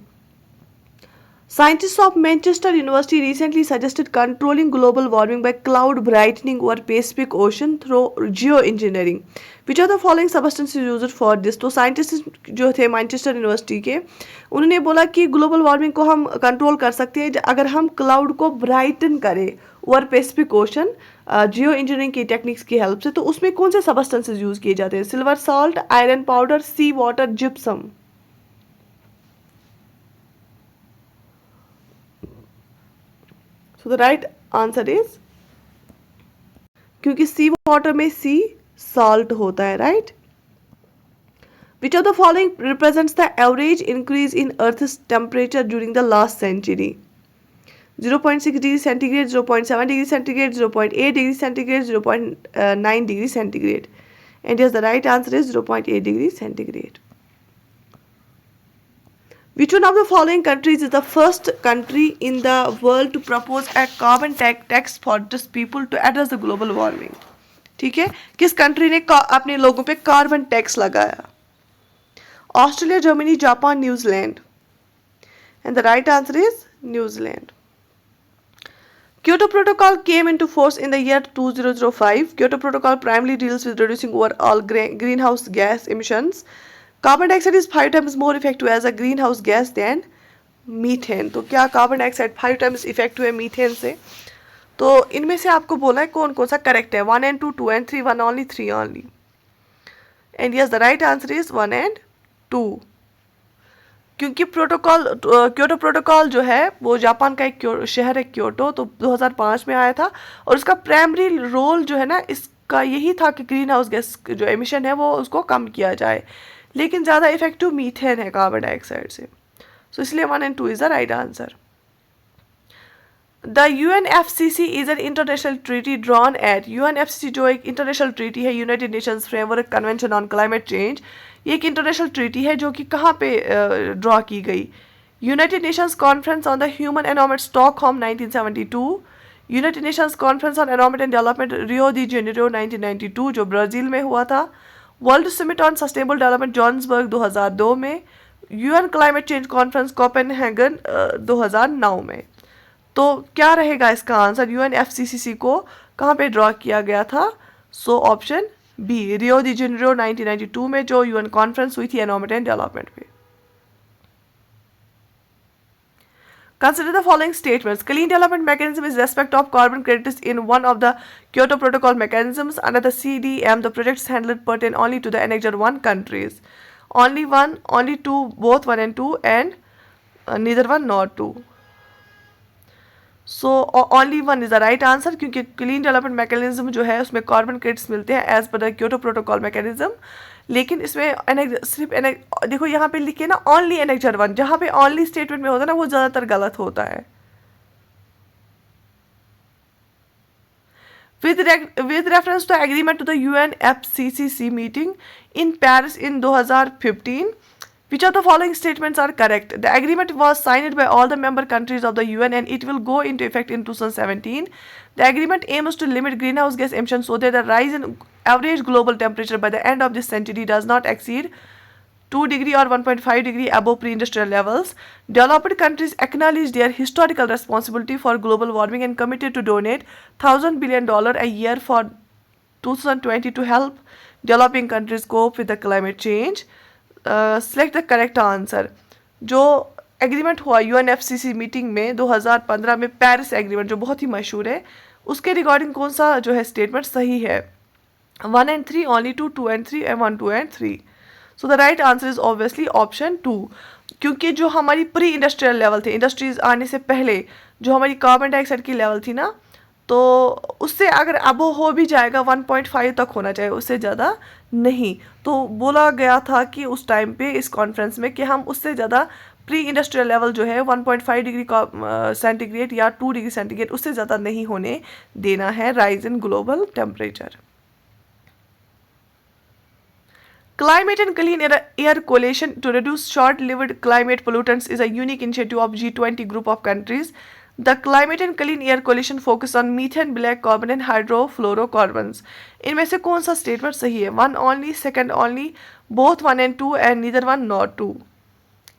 Scientists of Manchester University recently suggested controlling global warming by cloud brightening over Pacific Ocean through geoengineering. Which of the following substances used for this? तो scientist जो थे Manchester university के, उन्होंने बोला कि ग्लोबल वार्मिंग को हम कंट्रोल कर सकते हैं अगर हम क्लाउड को ब्राइटन करें ओवर पेसिफिक ओशन जियो इंजीनियरिंग की टेक्निक्स की हेल्प से। तो उसमें कौन से सबस्टेंसेज यूज़ किए जाते हैं? Silver salt, iron powder, sea water, gypsum. So the right answer is, क्योंकि सी वाटर में सी सॉल्ट होता है, right. Which of the following represents the average increase in earth's temperature during the last century? 0.6 degree centigrade, 0.7 degree centigrade, 0.8 degree centigrade, 0.9 degree centigrade. And yes the right answer is 0.8 degree centigrade. Which one of the following countries is the first country in the world to propose a carbon tax for just people to address the global warming? ठीक है, किस country ने अपने लोगों पे carbon tax लगाया? Australia, Germany, Japan, New Zealand. And the right answer is New Zealand. Kyoto Protocol came into force in the year 2005. Kyoto Protocol primarily deals with reducing overall greenhouse gas emissions. Carbon dioxide is 5 times more effective as a greenhouse gas than methane. तो क्या carbon dioxide 5 times effective है methane से? तो इनमें से आपको बोला है कौन कौन सा करेक्ट है? 1 and 2, 2 and 3, 1 only, 3 only। And yes the right answer is 1 and 2, क्योंकि क्योटो प्रोटोकॉल जो है वो जापान का एक शहर है क्योटो, तो 2005 में आया था और उसका प्राइमरी रोल जो है ना इसका यही था कि ग्रीन हाउस गैस जो एमिशन है वो उसको कम किया जाए, लेकिन ज़्यादा इफेक्टिव मीथेन है कार्बन डाइऑक्साइड से। सो इसलिए 1 and 2 is the right answer. The UNFCCC is an international treaty drawn at. UNFCCC जो एक इंटरनेशनल ट्रीटी है, United Nations framework convention on climate change, ये एक इंटरनेशनल ट्रीटी है जो कि कहाँ पे ड्रॉ की गई? United Nations conference on the human environment Stockholm 1972, United Nations conference on environment and development Rio the Janeiro 1992 जो ब्राज़ील में हुआ था, world summit on sustainable development Johannesburg 2002 में, UN climate change conference Copenhagen 2009 में। तो क्या रहेगा इसका आंसर? UNFCCC को कहाँ पे ड्रॉ किया गया था? सो ऑप्शन बी, रियो दी जेनेरो 1992 में जो UN कॉन्फ्रेंस हुई थी एनवायरनमेंट एंड डेवलपमेंट पे। Consider the following statements. Clean development mechanism is respect of carbon credits in one of the Kyoto Protocol mechanisms. Under the CDM, the projects handled pertain only to the Annexure 1 countries. Only 1, only 2, both 1 and 2, and neither 1 nor 2. So only 1 is the right answer, क्योंकि clean development mechanism जो है उसमें carbon credits मिलते हैं as per the Kyoto Protocol mechanism, लेकिन इसमें सिर्फ देखो यहाँ पे लिखे ना ओनली एनेक्चर 1, जहाँ पे ओनली स्टेटमेंट में होता है ना वो ज़्यादातर गलत होता है। With reference to agreement to the UNFCCC meeting in Paris in 2015, which of the following statements are correct? The agreement was signed by all the member countries of the UN and it will go into effect in 2017. The agreement aims to limit greenhouse gas emissions so that the rise in average global temperature by the end of this century does not exceed 2 degree or 1.5 degree above pre-industrial levels. Developed countries acknowledge their historical responsibility for global warming and committed to donate $1,000 billion a year for 2020 to help developing countries cope with the climate change. Select the correct answer. जो agreement हुआ UNFCCC meeting में 2015 में, Paris agreement जो बहुत ही मशहूर है, उसके regarding कौन सा जो है स्टेटमेंट सही है? 1 and 3, only 2, 2 and 3, and 1, 2 and 3. So the right answer is obviously option 2, क्योंकि जो हमारी प्री इंडस्ट्रियल लेवल थे, इंडस्ट्रीज आने से पहले जो हमारी कार्बन डाइऑक्साइड की लेवल थी ना, तो उससे अगर अब हो भी जाएगा 1.5 तक होना चाहिए, उससे ज़्यादा नहीं। तो बोला गया था कि उस टाइम पे इस कॉन्फ्रेंस में कि हम उससे ज़्यादा प्री इंडस्ट्रियल लेवल जो है 1.5 डिग्री सेंटीग्रेड या 2 डिग्री सेंटीग्रेड उससे ज़्यादा नहीं होने देना है rise in global temperature. Climate and Clean Air Coalition to reduce short-lived climate pollutants is a unique initiative of G20 group of countries. The climate and clean air coalition focus on methane, black carbon and hydrofluorocarbons. इनमें से कौन सा statement सही है? One only, second only, both one and two, and neither one nor two.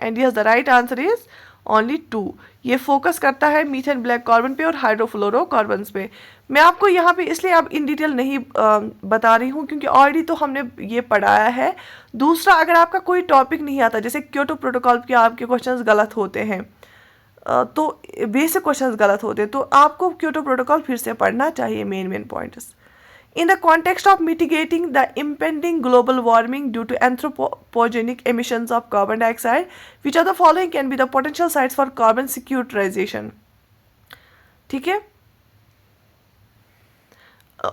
And yes, the right answer is only two. ये focus करता है methane, black carbon पे और हाइड्रोफ्लोरोकार्बन्स पे। मैं आपको यहाँ पे इसलिए अब इन डिटेल नहीं बता रही हूँ क्योंकि ऑलरेडी तो हमने ये पढ़ाया है। दूसरा, अगर आपका कोई टॉपिक नहीं आता, जैसे क्योटो प्रोटोकॉल के आपके क्वेश्चंस गलत होते हैं, तो बेसिक क्वेश्चंस गलत होते हैं, तो आपको क्योटो प्रोटोकॉल फिर से पढ़ना चाहिए, main points. In the context of mitigating the impending global warming due to anthropogenic emissions of carbon dioxide, which of the following can be the potential sites for carbon sequestration? ठीक है,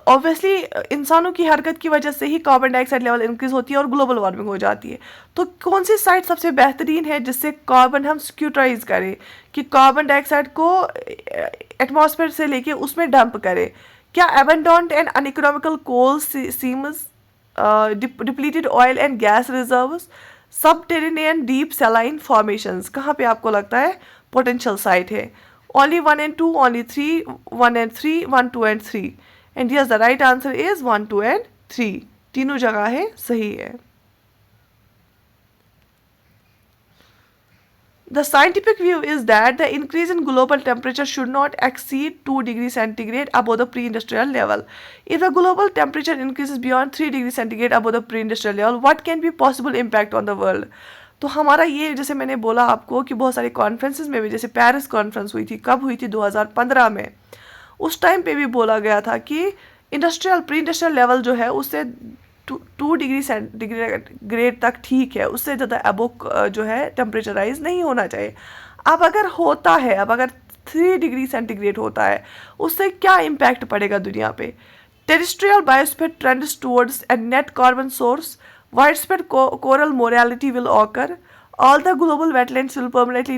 obviously इंसानों की हरकत की वजह से ही carbon dioxide level increase होती है और ग्लोबल वार्मिंग हो जाती है। तो कौन सी साइट सबसे बेहतरीन है जिससे कार्बन हम सिक्यूटाइज करें, कि कार्बन डाइऑक्साइड को एटमॉस्फेयर से लेके उसमें डंप करें? क्या abundant and uneconomical coal seams, depleted oil and gas reserves, subterranean deep saline formations, कहाँ पे आपको लगता है potential site है? Only 1 and 2, only 3, 1 and 3, 1, 2 and 3. And yes, the right answer is 1, 2 and 3. तीनों जगह है, सही है। The scientific view is that the increase in global temperature should not exceed 2 degrees centigrade above the pre-industrial level. If the global temperature increases beyond 3 degrees centigrade above the pre-industrial level, what can be possible impact on the world? तो हमारा ये, जैसे मैंने बोला आपको कि बहुत सारी कॉन्फ्रेंसेस में भी, जैसे पेरिस कॉन्फ्रेंस हुई थी, कब हुई थी? 2015 में। उस टाइम पे भी बोला गया था कि प्री इंडस्ट्रियल लेवल जो है उससे 2 डिग्री सेंटीग्रेड तक ठीक है, उससे ज़्यादा अबोव जो है टेम्परेचर राइज नहीं होना चाहिए। अब अगर होता है, अब अगर 3 डिग्री सेंटीग्रेड होता है, उससे क्या इम्पैक्ट पड़ेगा दुनिया पे? Terrestrial biosphere trends towards a net carbon source, widespread coral morality will occur, all the global wetlands will permanently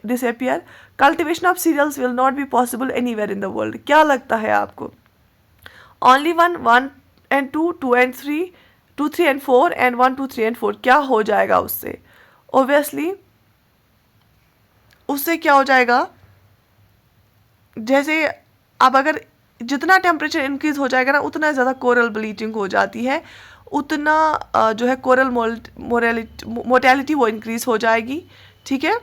disappear, cultivation of cereals will not be possible anywhere in the world। क्या लगता है आपको? Only 1, 1 and 2, 2 and 3, 2, 3 and 4 and 1, 2, 3 and 4, क्या हो जाएगा उससे? Obviously उससे क्या हो जाएगा, जैसे अब अगर जितना टेम्परेचर इंक्रीज हो जाएगा ना, उतना ज़्यादा कोरल ब्लीचिंग हो जाती है, उतना जो है कोरल मोर्टेलिटी वो इंक्रीज हो जाएगी। ठीक है,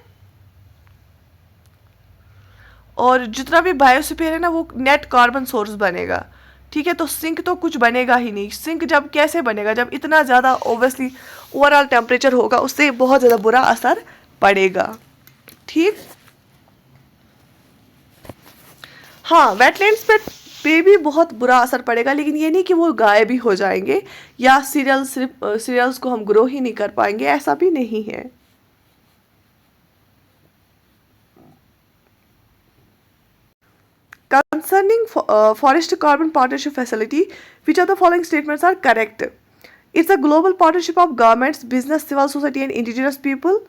और जितना भी बायोस्फीयर है ना, वो नेट कार्बन सोर्स बनेगा। ठीक है, तो सिंक तो कुछ बनेगा ही नहीं। सिंक जब कैसे बनेगा? जब इतना ज़्यादा ओब्वियसली ओवरऑल टेम्परेचर होगा, उससे बहुत ज़्यादा बुरा असर पड़ेगा। ठीक, हाँ, वेटलैंड्स पे भी बहुत बुरा असर पड़ेगा, लेकिन ये नहीं कि वो गायब भी हो जाएंगे या सीरियल्स को हम ग्रो ही नहीं कर पाएंगे, ऐसा भी नहीं है। Concerning forest carbon partnership facility, which of the following statements are correct? It's a global partnership of governments, business, civil society and indigenous people.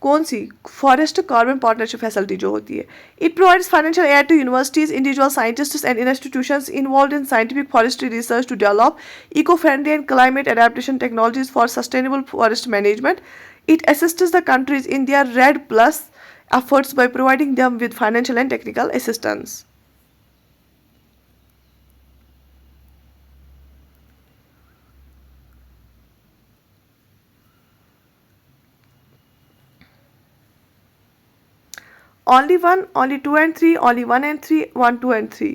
कौन सी फॉरेस्ट कार्बन पार्टनरशिप फैसिलिटी जो होती है? It provides financial aid to universities, individual scientists and institutions involved in scientific forestry research to develop eco friendly and climate adaptation technologies for sustainable forest management. It assists the countries in their REDD Plus efforts by providing them with financial and technical assistance. Only 1, only 2 and 3, only 1 and 3, 1, 2 and 3,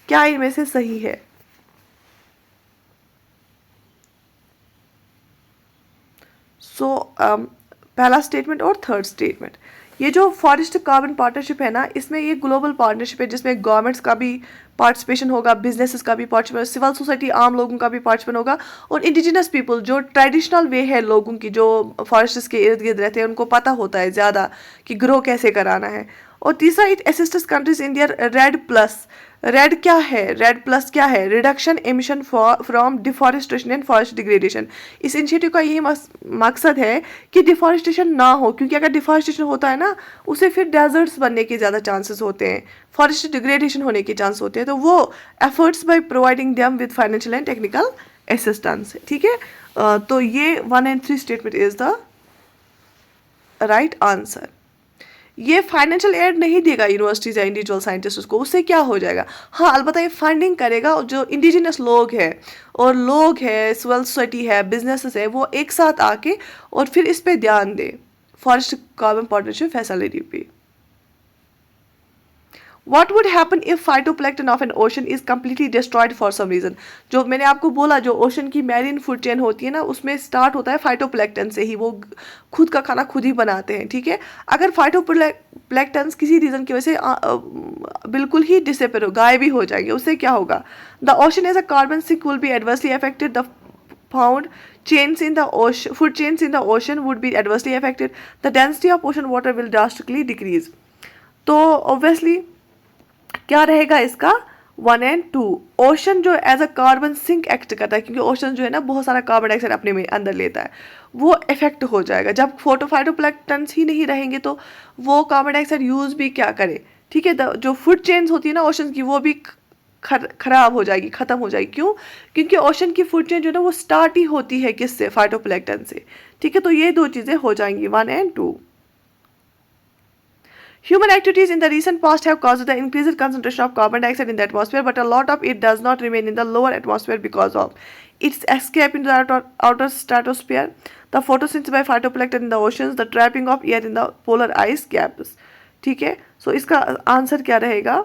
क्या इनमें से सही है? सो पहला statement और third statement, ये जो forest carbon partnership है ना, इसमें ये ग्लोबल पार्टनरशिप है जिसमें गवर्नमेंट्स का भी पार्टिसिपेशन होगा, बिजनेसेस का भी पार्टिसिपेशन, सिविल सोसाइटी आम लोगों का भी पार्टिसिपेशन होगा, और इंडिजिनस पीपल जो ट्रेडिशनल वे है लोगों की, जो फॉरेस्ट्स के इर्द गिर्द रहते हैं, उनको पता होता है ज़्यादा कि ग्रो कैसे कराना है। और तीसरा, it assists countries in their red plus. Red क्या है? रेड प्लस क्या है? Reduction emission from deforestation and forest degradation. इस इनिशिएटिव का यही मकसद है कि डिफॉरेस्टेशन ना हो, क्योंकि अगर डिफॉरेस्टेशन होता है ना, उसे फिर डेजर्ट्स बनने के ज़्यादा चांसेस होते हैं, फॉरेस्ट डिग्रेडेशन होने के चांस होते हैं। तो वो efforts by providing them with financial and technical assistance. ठीक है, तो ये 1 and 3 statement is the right answer. ये फाइनेंशियल एड नहीं देगा यूनिवर्सिटीज़ या इंडिविजुअल साइंटिस्ट को, उससे क्या हो जाएगा, हाँ अलबत्ता ये फंडिंग करेगा जो इंडिजिनस लोग हैं और लोग हैं, सिविल सोसाइटी है, बिजनेसेस है, वो एक साथ आके और फिर इस पे ध्यान दे फॉरेस्ट कार्बन पार्टनरशिप फैसिलिटी पे। What would happen if phytoplankton of an ocean is completely destroyed for some reason? जो मैंने आपको बोला, जो ओशन की मैरीन फूड चेन होती है ना, उसमें स्टार्ट होता है फाइटोप्लैंक्टन से ही, वो खुद का खाना खुद ही बनाते हैं, ठीक है। अगर फाइटोप्लैंक्टन्स किसी रीज़न की वजह से बिल्कुल ही डिसअपेयर हो, गायब ही हो जाएंगे, उससे क्या होगा, the ocean as a carbon sink will be adversely affected, the found chains in the ocean, food chains in the ocean would be adversely affected, the density of ocean water will drastically decrease। तो obviously क्या रहेगा इसका 1 और 2। Ocean जो as a carbon sink act करता है, क्योंकि ocean जो है ना बहुत सारा कार्बन डाइऑक्साइड अपने में अंदर लेता है, वो इफेक्ट हो जाएगा। जब फाइटोप्लैंक्टन्स ही नहीं रहेंगे तो वो कार्बन डाइऑक्साइड यूज़ भी क्या करे, ठीक है। जो फूड चेन्स होती है ना ओशन की, वो भी खराब हो जाएगी, ख़त्म हो जाएगी। क्यों? क्योंकि ओशन की फूड चेन जो है ना वो स्टार्ट ही होती है किससे, फाइटोप्लैंक्टन से, ठीक है। तो ये दो चीज़ें हो जाएंगी 1 और 2। Human activities in the recent past have caused the increased concentration of carbon dioxide in the atmosphere, but a lot of it does not remain in the lower atmosphere because of its escape into the outer stratosphere, the photosynthesis by phytoplankton in the oceans, the trapping of air in the polar ice caps। ठीक है, सो इसका answer क्या रहेगा,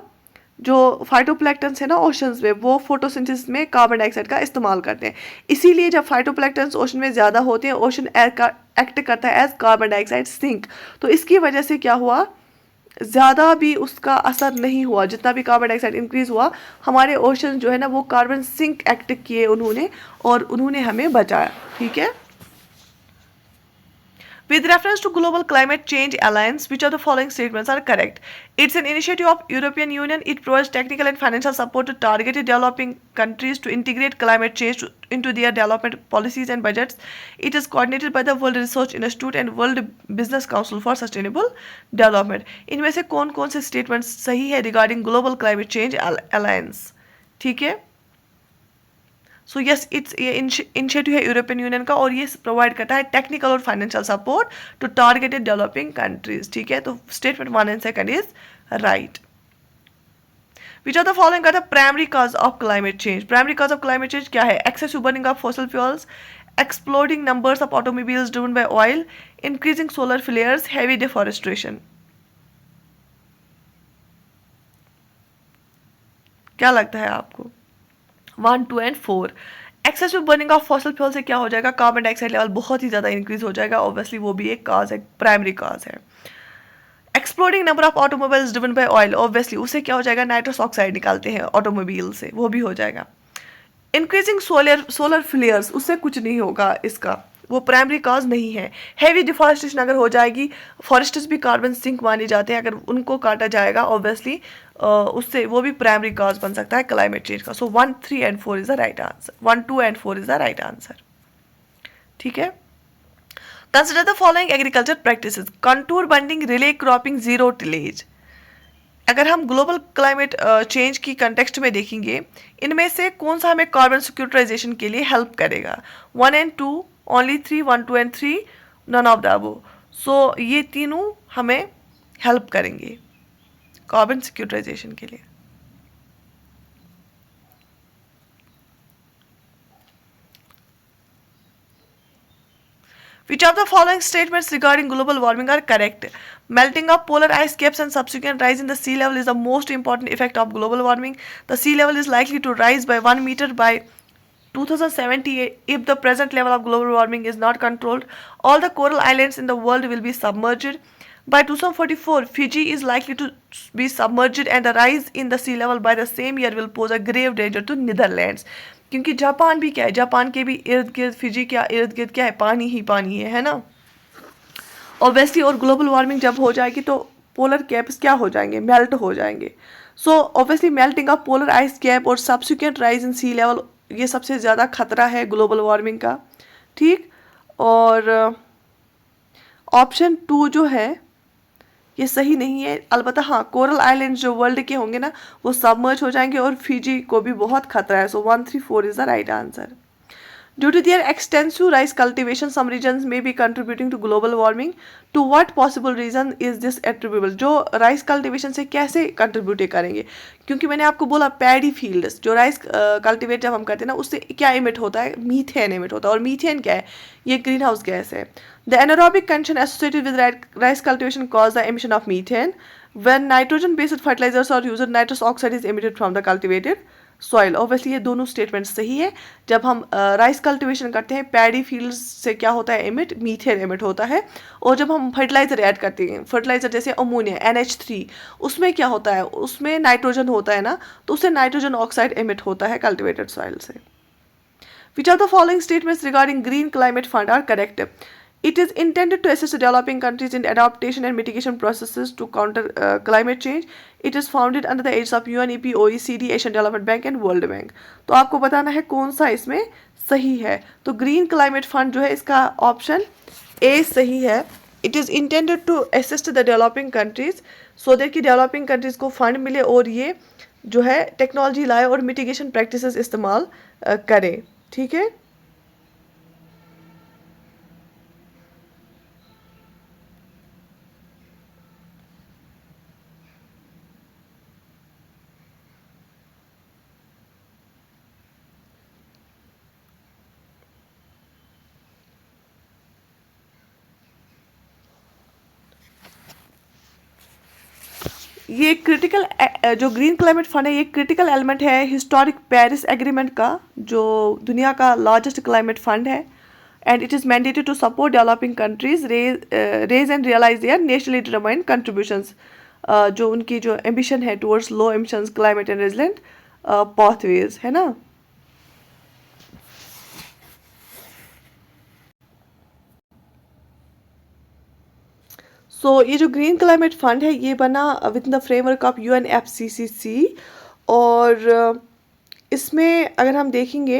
जो phytoplanktons है ना oceans में, वो फोटोसिंथेसिस में कार्बन डाइऑक्साइड का इस्तेमाल करते हैं। इसीलिए जब फाइटोप्लैंक्टन्स ओशन में ज़्यादा होते हैं, ओशन एक्ट करता है एज कार्बन डाइऑक्साइड सिंक, तो इसकी वजह से क्या हुआ, ज़्यादा भी उसका असर नहीं हुआ। जितना भी कार्बन डाइऑक्साइड इंक्रीज हुआ, हमारे ओशन जो है ना वो कार्बन सिंक एक्ट किए उन्होंने, और उन्होंने हमें बचाया, ठीक है। With reference to Global Climate Change Alliance, which of the following statements are correct? It's an initiative of European Union. It provides technical and financial support to targeted developing countries to integrate climate change into their development policies and budgets. It is coordinated by the World Research Institute and World Business Council for Sustainable Development. इनमें से कौन कौन से statements सही है regarding Global Climate Change Alliance? ठीक है। So yes, it's ये इनिशिएटिव है यूरोपियन यूनियन का, और ये प्रोवाइड करता है टेक्निकल और financial support to targeted developing countries, ठीक है। तो स्टेटमेंट 1 और 2 is right. Which are the following are the primary cause of climate change? Primary cause of climate change क्या है? Excessive burning of fossil fuels, exploding numbers of automobiles driven by oil, increasing solar flares, heavy deforestation. क्या लगता है आपको? 1, 2 और 4। Excessive burning of fossil fuel से क्या हो जाएगा, कार्बन डाइऑक्साइड लेवल बहुत ही ज़्यादा इंक्रीज हो जाएगा, ऑब्वियसली वो भी एक काज है, प्राइमरी काज है। Exploding number of automobiles driven by oil, obviously उससे क्या हो जाएगा, नाइट्रस ऑक्साइड निकालते हैं ऑटोमोबाइल से, वो भी हो जाएगा। इंक्रीजिंग सोलर फ्लेयर्स, उससे कुछ नहीं होगा इसका, वो प्राइमरी काज नहीं है। हैवी डिफॉरेस्टेशन अगर हो जाएगी, फॉरेस्ट्स भी कार्बन सिंक माने जाते हैं, अगर उनको काटा जाएगा ऑब्वियसली उससे वो भी प्राइमरी काज बन सकता है क्लाइमेट चेंज का। सो 1, 3 और 4 इज द राइट आंसर। 1, 2 और 4 इज द राइट आंसर, ठीक है। Consider the following agriculture practices, contour bunding, relay cropping, zero tillage. अगर हम ग्लोबल क्लाइमेट चेंज की कंटेक्स्ट में देखेंगे, इनमें से कौन सा हमें कार्बन सिक्योरिटाइजेशन के लिए हेल्प करेगा? 1 और 2, ओनली 3, 1, 2 और 3, नन ऑफ द अबव। सो ये तीनों हमें हेल्प करेंगे कार्बन सिक्योरिटाइजेशन के लिए। Which of the following statements regarding global warming are correct? Melting of polar ice caps and subsequent rise in the sea level is the most important effect of global warming. The sea level is likely to rise by 1 meter by 2070 if the present level of global warming is not controlled. All the coral islands in the world will be submerged. By 2044, Fiji is likely to be submerged and the rise in the sea level by the same year will pose a grave danger to Netherlands. क्योंकि Japan भी क्या है, Japan के भी इर्द गिर्द, Fiji क्या इर्द गिर्द क्या है, पानी ही पानी है ना। ऑब्वियसली, और ग्लोबल वार्मिंग जब हो जाएगी तो पोलर कैप्स क्या हो जाएंगे, मेल्ट हो जाएंगे। So obviously melting of polar ice cap और subsequent rise in sea level, ये सबसे ज़्यादा खतरा है ग्लोबल वार्मिंग का, ठीक। और ऑप्शन 2 जो है ये सही नहीं है। अलबत्ता हाँ, कोरल आइलैंड जो वर्ल्ड के होंगे ना वो सबमर्ज हो जाएंगे और फिजी को भी बहुत खतरा है। सो 1, 3, 4 is the right answer. Due to their extensive rice cultivation, some regions may be contributing to global warming. To what possible reason is this attributable? जो राइस कल्टिवेशन से कैसे कंट्रीब्यूट करेंगे? क्योंकि मैंने आपको बोला पैडी फील्ड्स, जो राइस कल्टिवेट जब हम करते हैं ना, उससे क्या इमिट होता है? मीथेन इमिट होता है। और मीथेन क्या है? ये ग्रीन हाउस गैस है। The anaerobic condition associated with rice cultivation cause the emission of methane when nitrogen based fertilizers are used, nitrous oxide is emitted from the cultivated soil. Obviously ये दोनों statement सही है। जब हम rice cultivation करते हैं, paddy fields से क्या होता है? इमिट मीथेन इमिट होता है। और जब हम फर्टिलाइजर ऐड करते हैं, फर्टिलाइजर जैसे अमोनिया NH3, उसमें क्या होता है? उसमें नाइट्रोजन होता है ना, तो उससे नाइट्रोजन ऑक्साइड इमिट होता है कल्टिवेटेड सॉइल से। Which of the following statements regarding Green Climate Fund are correct? It is intended to assist developing countries in adaptation and mitigation processes to counter climate change. It is founded under the aegis of UNEP, OECD, Asian Development Bank and World Bank. तो आपको बताना है कौन सा इसमें सही है। तो ग्रीन क्लाइमेट फंड जो है, इसका ऑप्शन ए सही है। It is intended to assist the developing countries, so that कि डेवलपिंग कंट्रीज को फंड मिले और ये जो है टेक्नोलॉजी लाए और मिटिगेशन प्रैक्टिसेस इस्तेमाल करें। ठीक है। ये क्रिटिकल जो ग्रीन क्लाइमेट फंड है, ये क्रिटिकल एलिमेंट है हिस्टोरिक पेरिस एग्रीमेंट का, जो दुनिया का लार्जेस्ट क्लाइमेट फंड है। And it is mandated to support developing countries raise and realise their nationally determined contributions, जो उनकी जो एम्बिशन है towards low emissions climate and resilient pathways, है ना। सो ये जो ग्रीन क्लाइमेट फंड है, ये बना with the framework of UNFCCC। और इसमें अगर हम देखेंगे,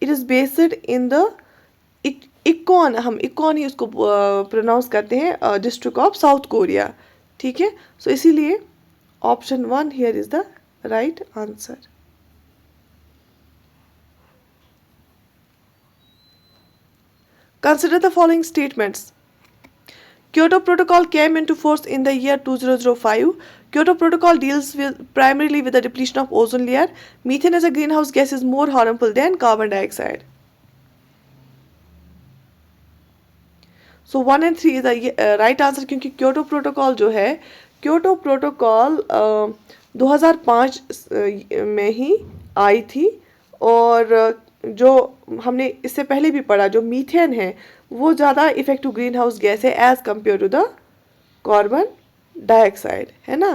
it is based in the icon, हम इकॉन ही उसको प्रोनाउंस करते हैं, डिस्ट्रिक्ट ऑफ साउथ कोरिया। ठीक है। सो इसीलिए option 1 here is the right answer. Consider the following statements. Kyoto Protocol came into force in the year 2005. Kyoto Protocol deals primarily with the depletion of ozone layer. Methane as a greenhouse gas is more harmful than carbon dioxide. So 1 and 3 is the right answer, क्योंकि Kyoto Protocol जो है, Kyoto Protocol 2005 में ही आई थी। और जो हमने इससे पहले भी पढ़ा, जो मीथेन है वो ज़्यादा इफेक्टिव ग्रीन हाउस गैस है as compared to the carbon dioxide, है ना।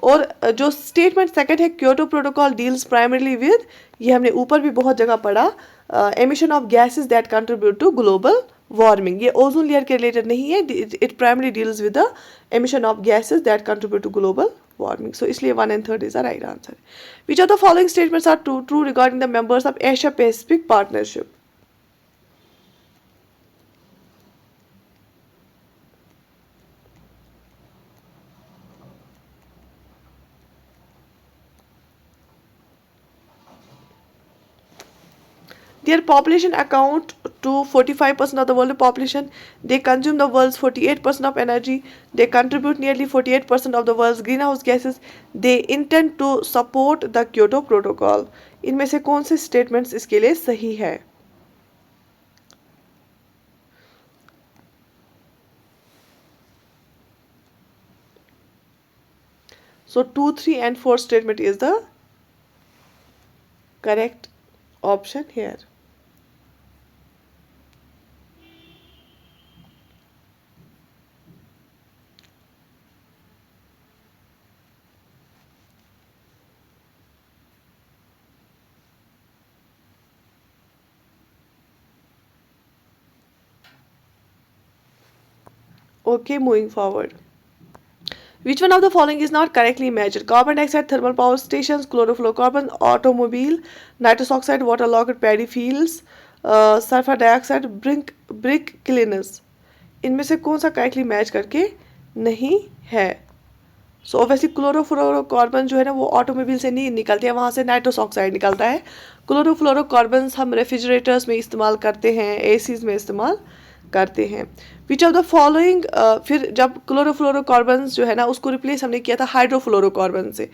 और जो स्टेटमेंट सेकंड है, Kyoto protocol deals primarily with, ये हमने ऊपर भी बहुत जगह पढ़ा, emission of gases that contribute to global warming. ये ओजोन लेयर के रिलेटेड नहीं है, it primary deals with the emission of gases that contribute to global warming. So इसलिए 1 and 3 is the right answer. Which of the following statements are true regarding the members of Asia Pacific partnership? Their population account to 45% of the world population. They consume the world's 48% of energy. They contribute nearly 48% of the world's greenhouse gases. They intend to support the Kyoto Protocol. इनमें से कौन से statements इसके लिए सही है? So 2, 3 and 4 statement is the correct option here. Okay, moving forward. Which one of the following is not correctly measured? Carbon dioxide, thermal power stations, chlorofluorocarbon, automobile, nitrous oxide, waterlogged paddy fields, sulfur dioxide, brick cleaners. इनमें से कौन सा correctly match करके नहीं है? So obviously chlorofluorocarbon जो है ना वो ऑटोमोबाइल से नहीं निकलते हैं, वहाँ से नाइट्रस ऑक्साइड निकलता है। क्लोरोफ्लोरोकार्बन हम रेफ्रिजरेटर्स में इस्तेमाल करते हैं, एसीज में इस्तेमाल करते हैं। विच ऑफ द फॉलोइंग, फिर जब क्लोरोफ्लोरोकार्बन जो है ना उसको रिप्लेस हमने किया था हाइड्रोफ्लोरोकार्बन से,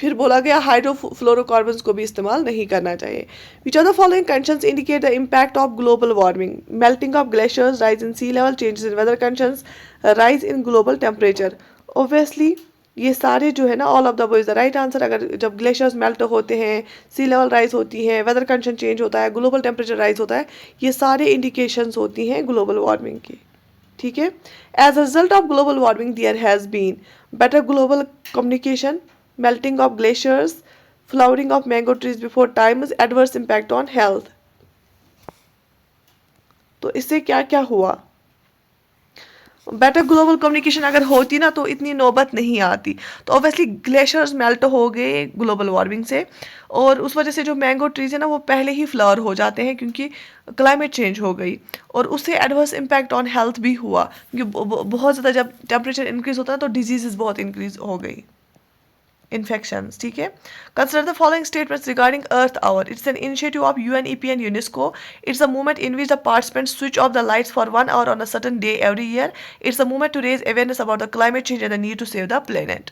फिर बोला गया हाइड्रोफ्लोरोकार्बन्स को भी इस्तेमाल नहीं करना चाहिए। Which are the following conditions indicate the impact of global warming? Melting of glaciers, rise in sea level, changes in weather conditions, rise in global temperature. Obviously ये सारे जो है ना all of the is the right answer. अगर जब glaciers melt होते हैं, सी level rise होती है, वेदर कंडीशन चेंज होता है, ग्लोबल टेम्परेचर राइज होता है, ये सारे इंडिकेशंस होती हैं ग्लोबल वार्मिंग की। ठीक है। As a result of global warming there has been better global communication, melting of glaciers, flowering of mango trees before time, is adverse impact on health। तो इससे क्या क्या हुआ? बेटर ग्लोबल कम्युनिकेशन अगर होती ना तो इतनी नौबत नहीं आती। तो ऑब्वियसली ग्लेशियर्स मेल्ट हो गए ग्लोबल वार्मिंग से, और उस वजह से जो मैंगो ट्रीज है ना वो पहले ही फ्लावर हो जाते हैं क्योंकि क्लाइमेट चेंज हो गई, और उससे एडवर्स इम्पैक्ट ऑन हेल्थ भी हुआ क्योंकि बहुत ज़्यादा जब टेम्परेचर इंक्रीज होता है तो डिजीजेज बहुत इंक्रीज हो गई, infections। ठीक है। Consider the following statements regarding Earth Hour. It's an initiative of UNEP and UNESCO. It's a movement in which the participants switch off the lights for 1 hour on a certain day every year. It's a movement to raise awareness about the climate change and the need to save the planet.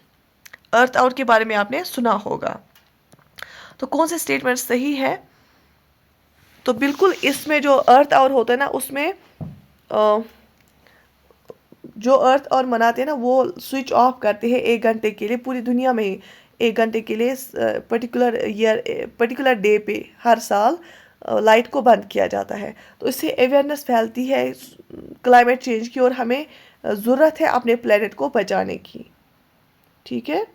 Earth Hour के बारे में आपने सुना होगा। तो कौन से statement सही है? तो बिल्कुल इसमें जो अर्थ आवर होता है ना उसमें जो अर्थ और मनाते हैं ना वो स्विच ऑफ करते हैं 1 घंटे के लिए, पूरी दुनिया में ही 1 घंटे के लिए पर्टिकुलर डे पे हर साल लाइट को बंद किया जाता है। तो इससे अवेयरनेस फैलती है क्लाइमेट चेंज की, और हमें ज़रूरत है अपने प्लेनेट को बचाने की। ठीक है।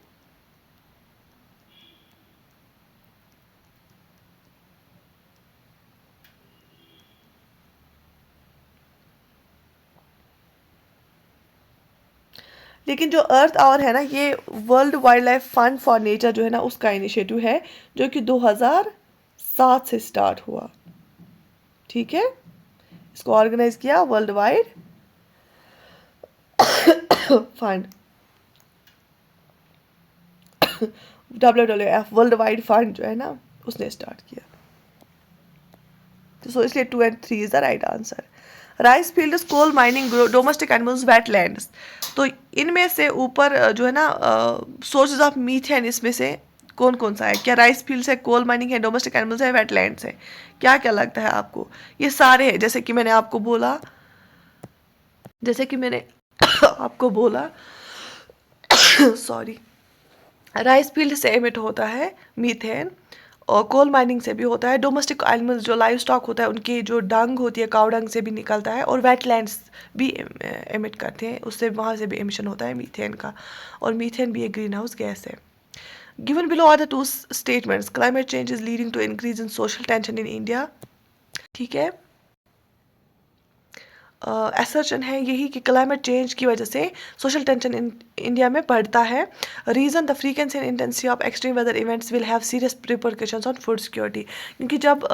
लेकिन जो अर्थ आवर है ना ये world wild life fund for nature जो है ना उसका इनिशिएटिव है, जो कि 2007 से स्टार्ट हुआ। ठीक है। इसको ऑर्गेनाइज किया world wide fund, WWF world wide fund जो है ना उसने स्टार्ट किया। तो इसलिए 2 and 3 is the right answer. Rice fields, coal mining, domestic animals, wetlands. तो इनमें से ऊपर जो है ना सोर्सेज ऑफ मीथेन, इसमें से कौन कौन सा है? क्या राइस फील्ड्स है, कोल माइनिंग है, डोमेस्टिक एनिमल्स है, वेटलैंड्स है? क्या क्या लगता है आपको? ये सारे हैं, जैसे कि मैंने आपको बोला सॉरी, राइस फील्ड से एमिट होता है मीथेन, और कोल माइनिंग से भी होता है। डोमेस्टिक एनिमल्स जो लाइव स्टॉक होता है उनकी जो डंग होती है, काउ डंग से भी निकलता है, और वेटलैंड्स भी एमिट करते हैं, उससे वहाँ से भी एमिशन होता है मीथेन का, और मीथेन भी एक ग्रीन हाउस गैस है। Given below are the 2 statements, climate change is leading to increase in social tension in India. ठीक है। असर्शन है यही कि क्लाइमेट चेंज की वजह से सोशल टेंशन इंडिया में बढ़ता है। Reason, the frequency and intensity of extreme weather events will have serious repercussions on food security. क्योंकि जब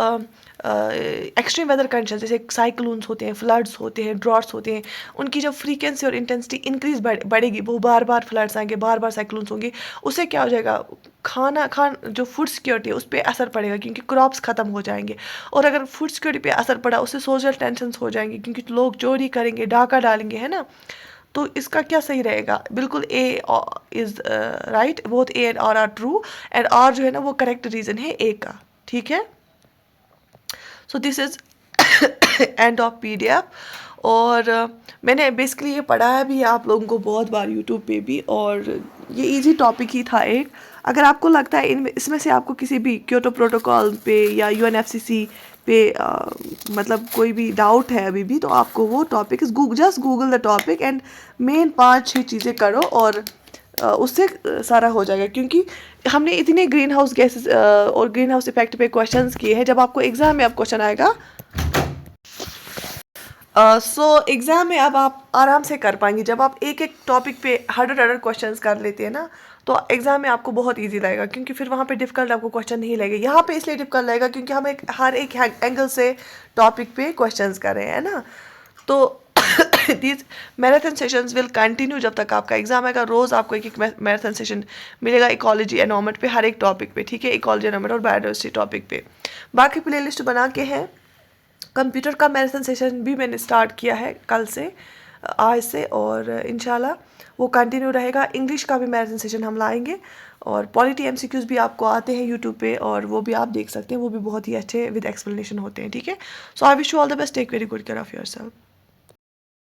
एक्सट्रीम वेदर कंडीशन जैसे साइक्लोन्स होते हैं, फ्लड्स होते हैं, ड्रॉट्स होते हैं, उनकी जब फ्रीक्वेंसी और इंटेंसिटी इंक्रीज बढ़ेगी, वो बार बार फ्लड्स आएंगे, बार बार साइक्लोन्स होंगे, उससे क्या हो जाएगा? जो फूड सिक्योरिटी है उस पर असर पड़ेगा क्योंकि क्रॉप्स ख़त्म हो जाएंगे। और अगर फूड सिक्योरिटी पे असर पड़ा उससे सोशल टेंशन्स हो जाएंगे क्योंकि लोग चोरी करेंगे, डाका डालेंगे, है ना। तो इसका क्या सही रहेगा? बिल्कुल A is right, both A and R are true, and R जो है ना वो करेक्ट रीज़न है ए का। ठीक है। So this is end of PDF। और मैंने बेसिकली ये पढ़ाया भी है आप लोगों को बहुत बार यूट्यूब पे भी, और ये इजी टॉपिक ही था एक। अगर आपको लगता है इसमें से आपको किसी भी क्योटो प्रोटोकॉल पे या UNFCCC पे मतलब कोई भी डाउट है अभी भी, तो आपको वो topic just Google the topic and main 5-6 चीज़ें करो, और उससे सारा हो जाएगा। क्योंकि हमने इतने ग्रीन हाउस गैसेस और ग्रीन हाउस इफेक्ट पे क्वेश्चंस किए हैं, जब आपको एग्जाम में अब क्वेश्चन आएगा एग्ज़ाम में अब आप आराम से कर पाएंगे। जब आप एक एक टॉपिक पे 100 क्वेश्चंस कर लेते हैं ना, तो एग्ज़ाम में आपको बहुत इजी लगेगा, क्योंकि फिर वहाँ पे डिफ़िकल्ट आपको क्वेश्चन नहीं लगेगा। यहाँ पे इसलिए डिफ़िकल्ट लगेगा क्योंकि हम हर एक एंगल से टॉपिक पे क्वेश्चंस कर रहे हैं ना। तो these marathon sessions will continue जब तक आपका एग्जाम आएगा। रोज़ आपको एक एक मैराथन सेशन मिलेगा इकोलॉजी एनवायरनमेंट पे, हर एक टॉपिक पे, ठीक है, इकोलॉजी एनवायरनमेंट और बायोडाइवर्सिटी टॉपिक पे। बाकी प्ले लिस्ट बना के हैं। कंप्यूटर का मैराथन सेशन भी मैंने स्टार्ट किया है कल से, आज से, और इंशाल्लाह वो कंटिन्यू रहेगा। इंग्लिश का भी मैराथन सेशन हम लाएंगे, और पॉलिटी एमसीक्यूज़ भी आपको आते हैं यूट्यूब पे, और वो भी आप देख सकते हैं, वो भी बहुत ही अच्छे विद एक्सप्लेनेशन होते हैं, ठीक है। So I wish you all the best, take very good care of yourself.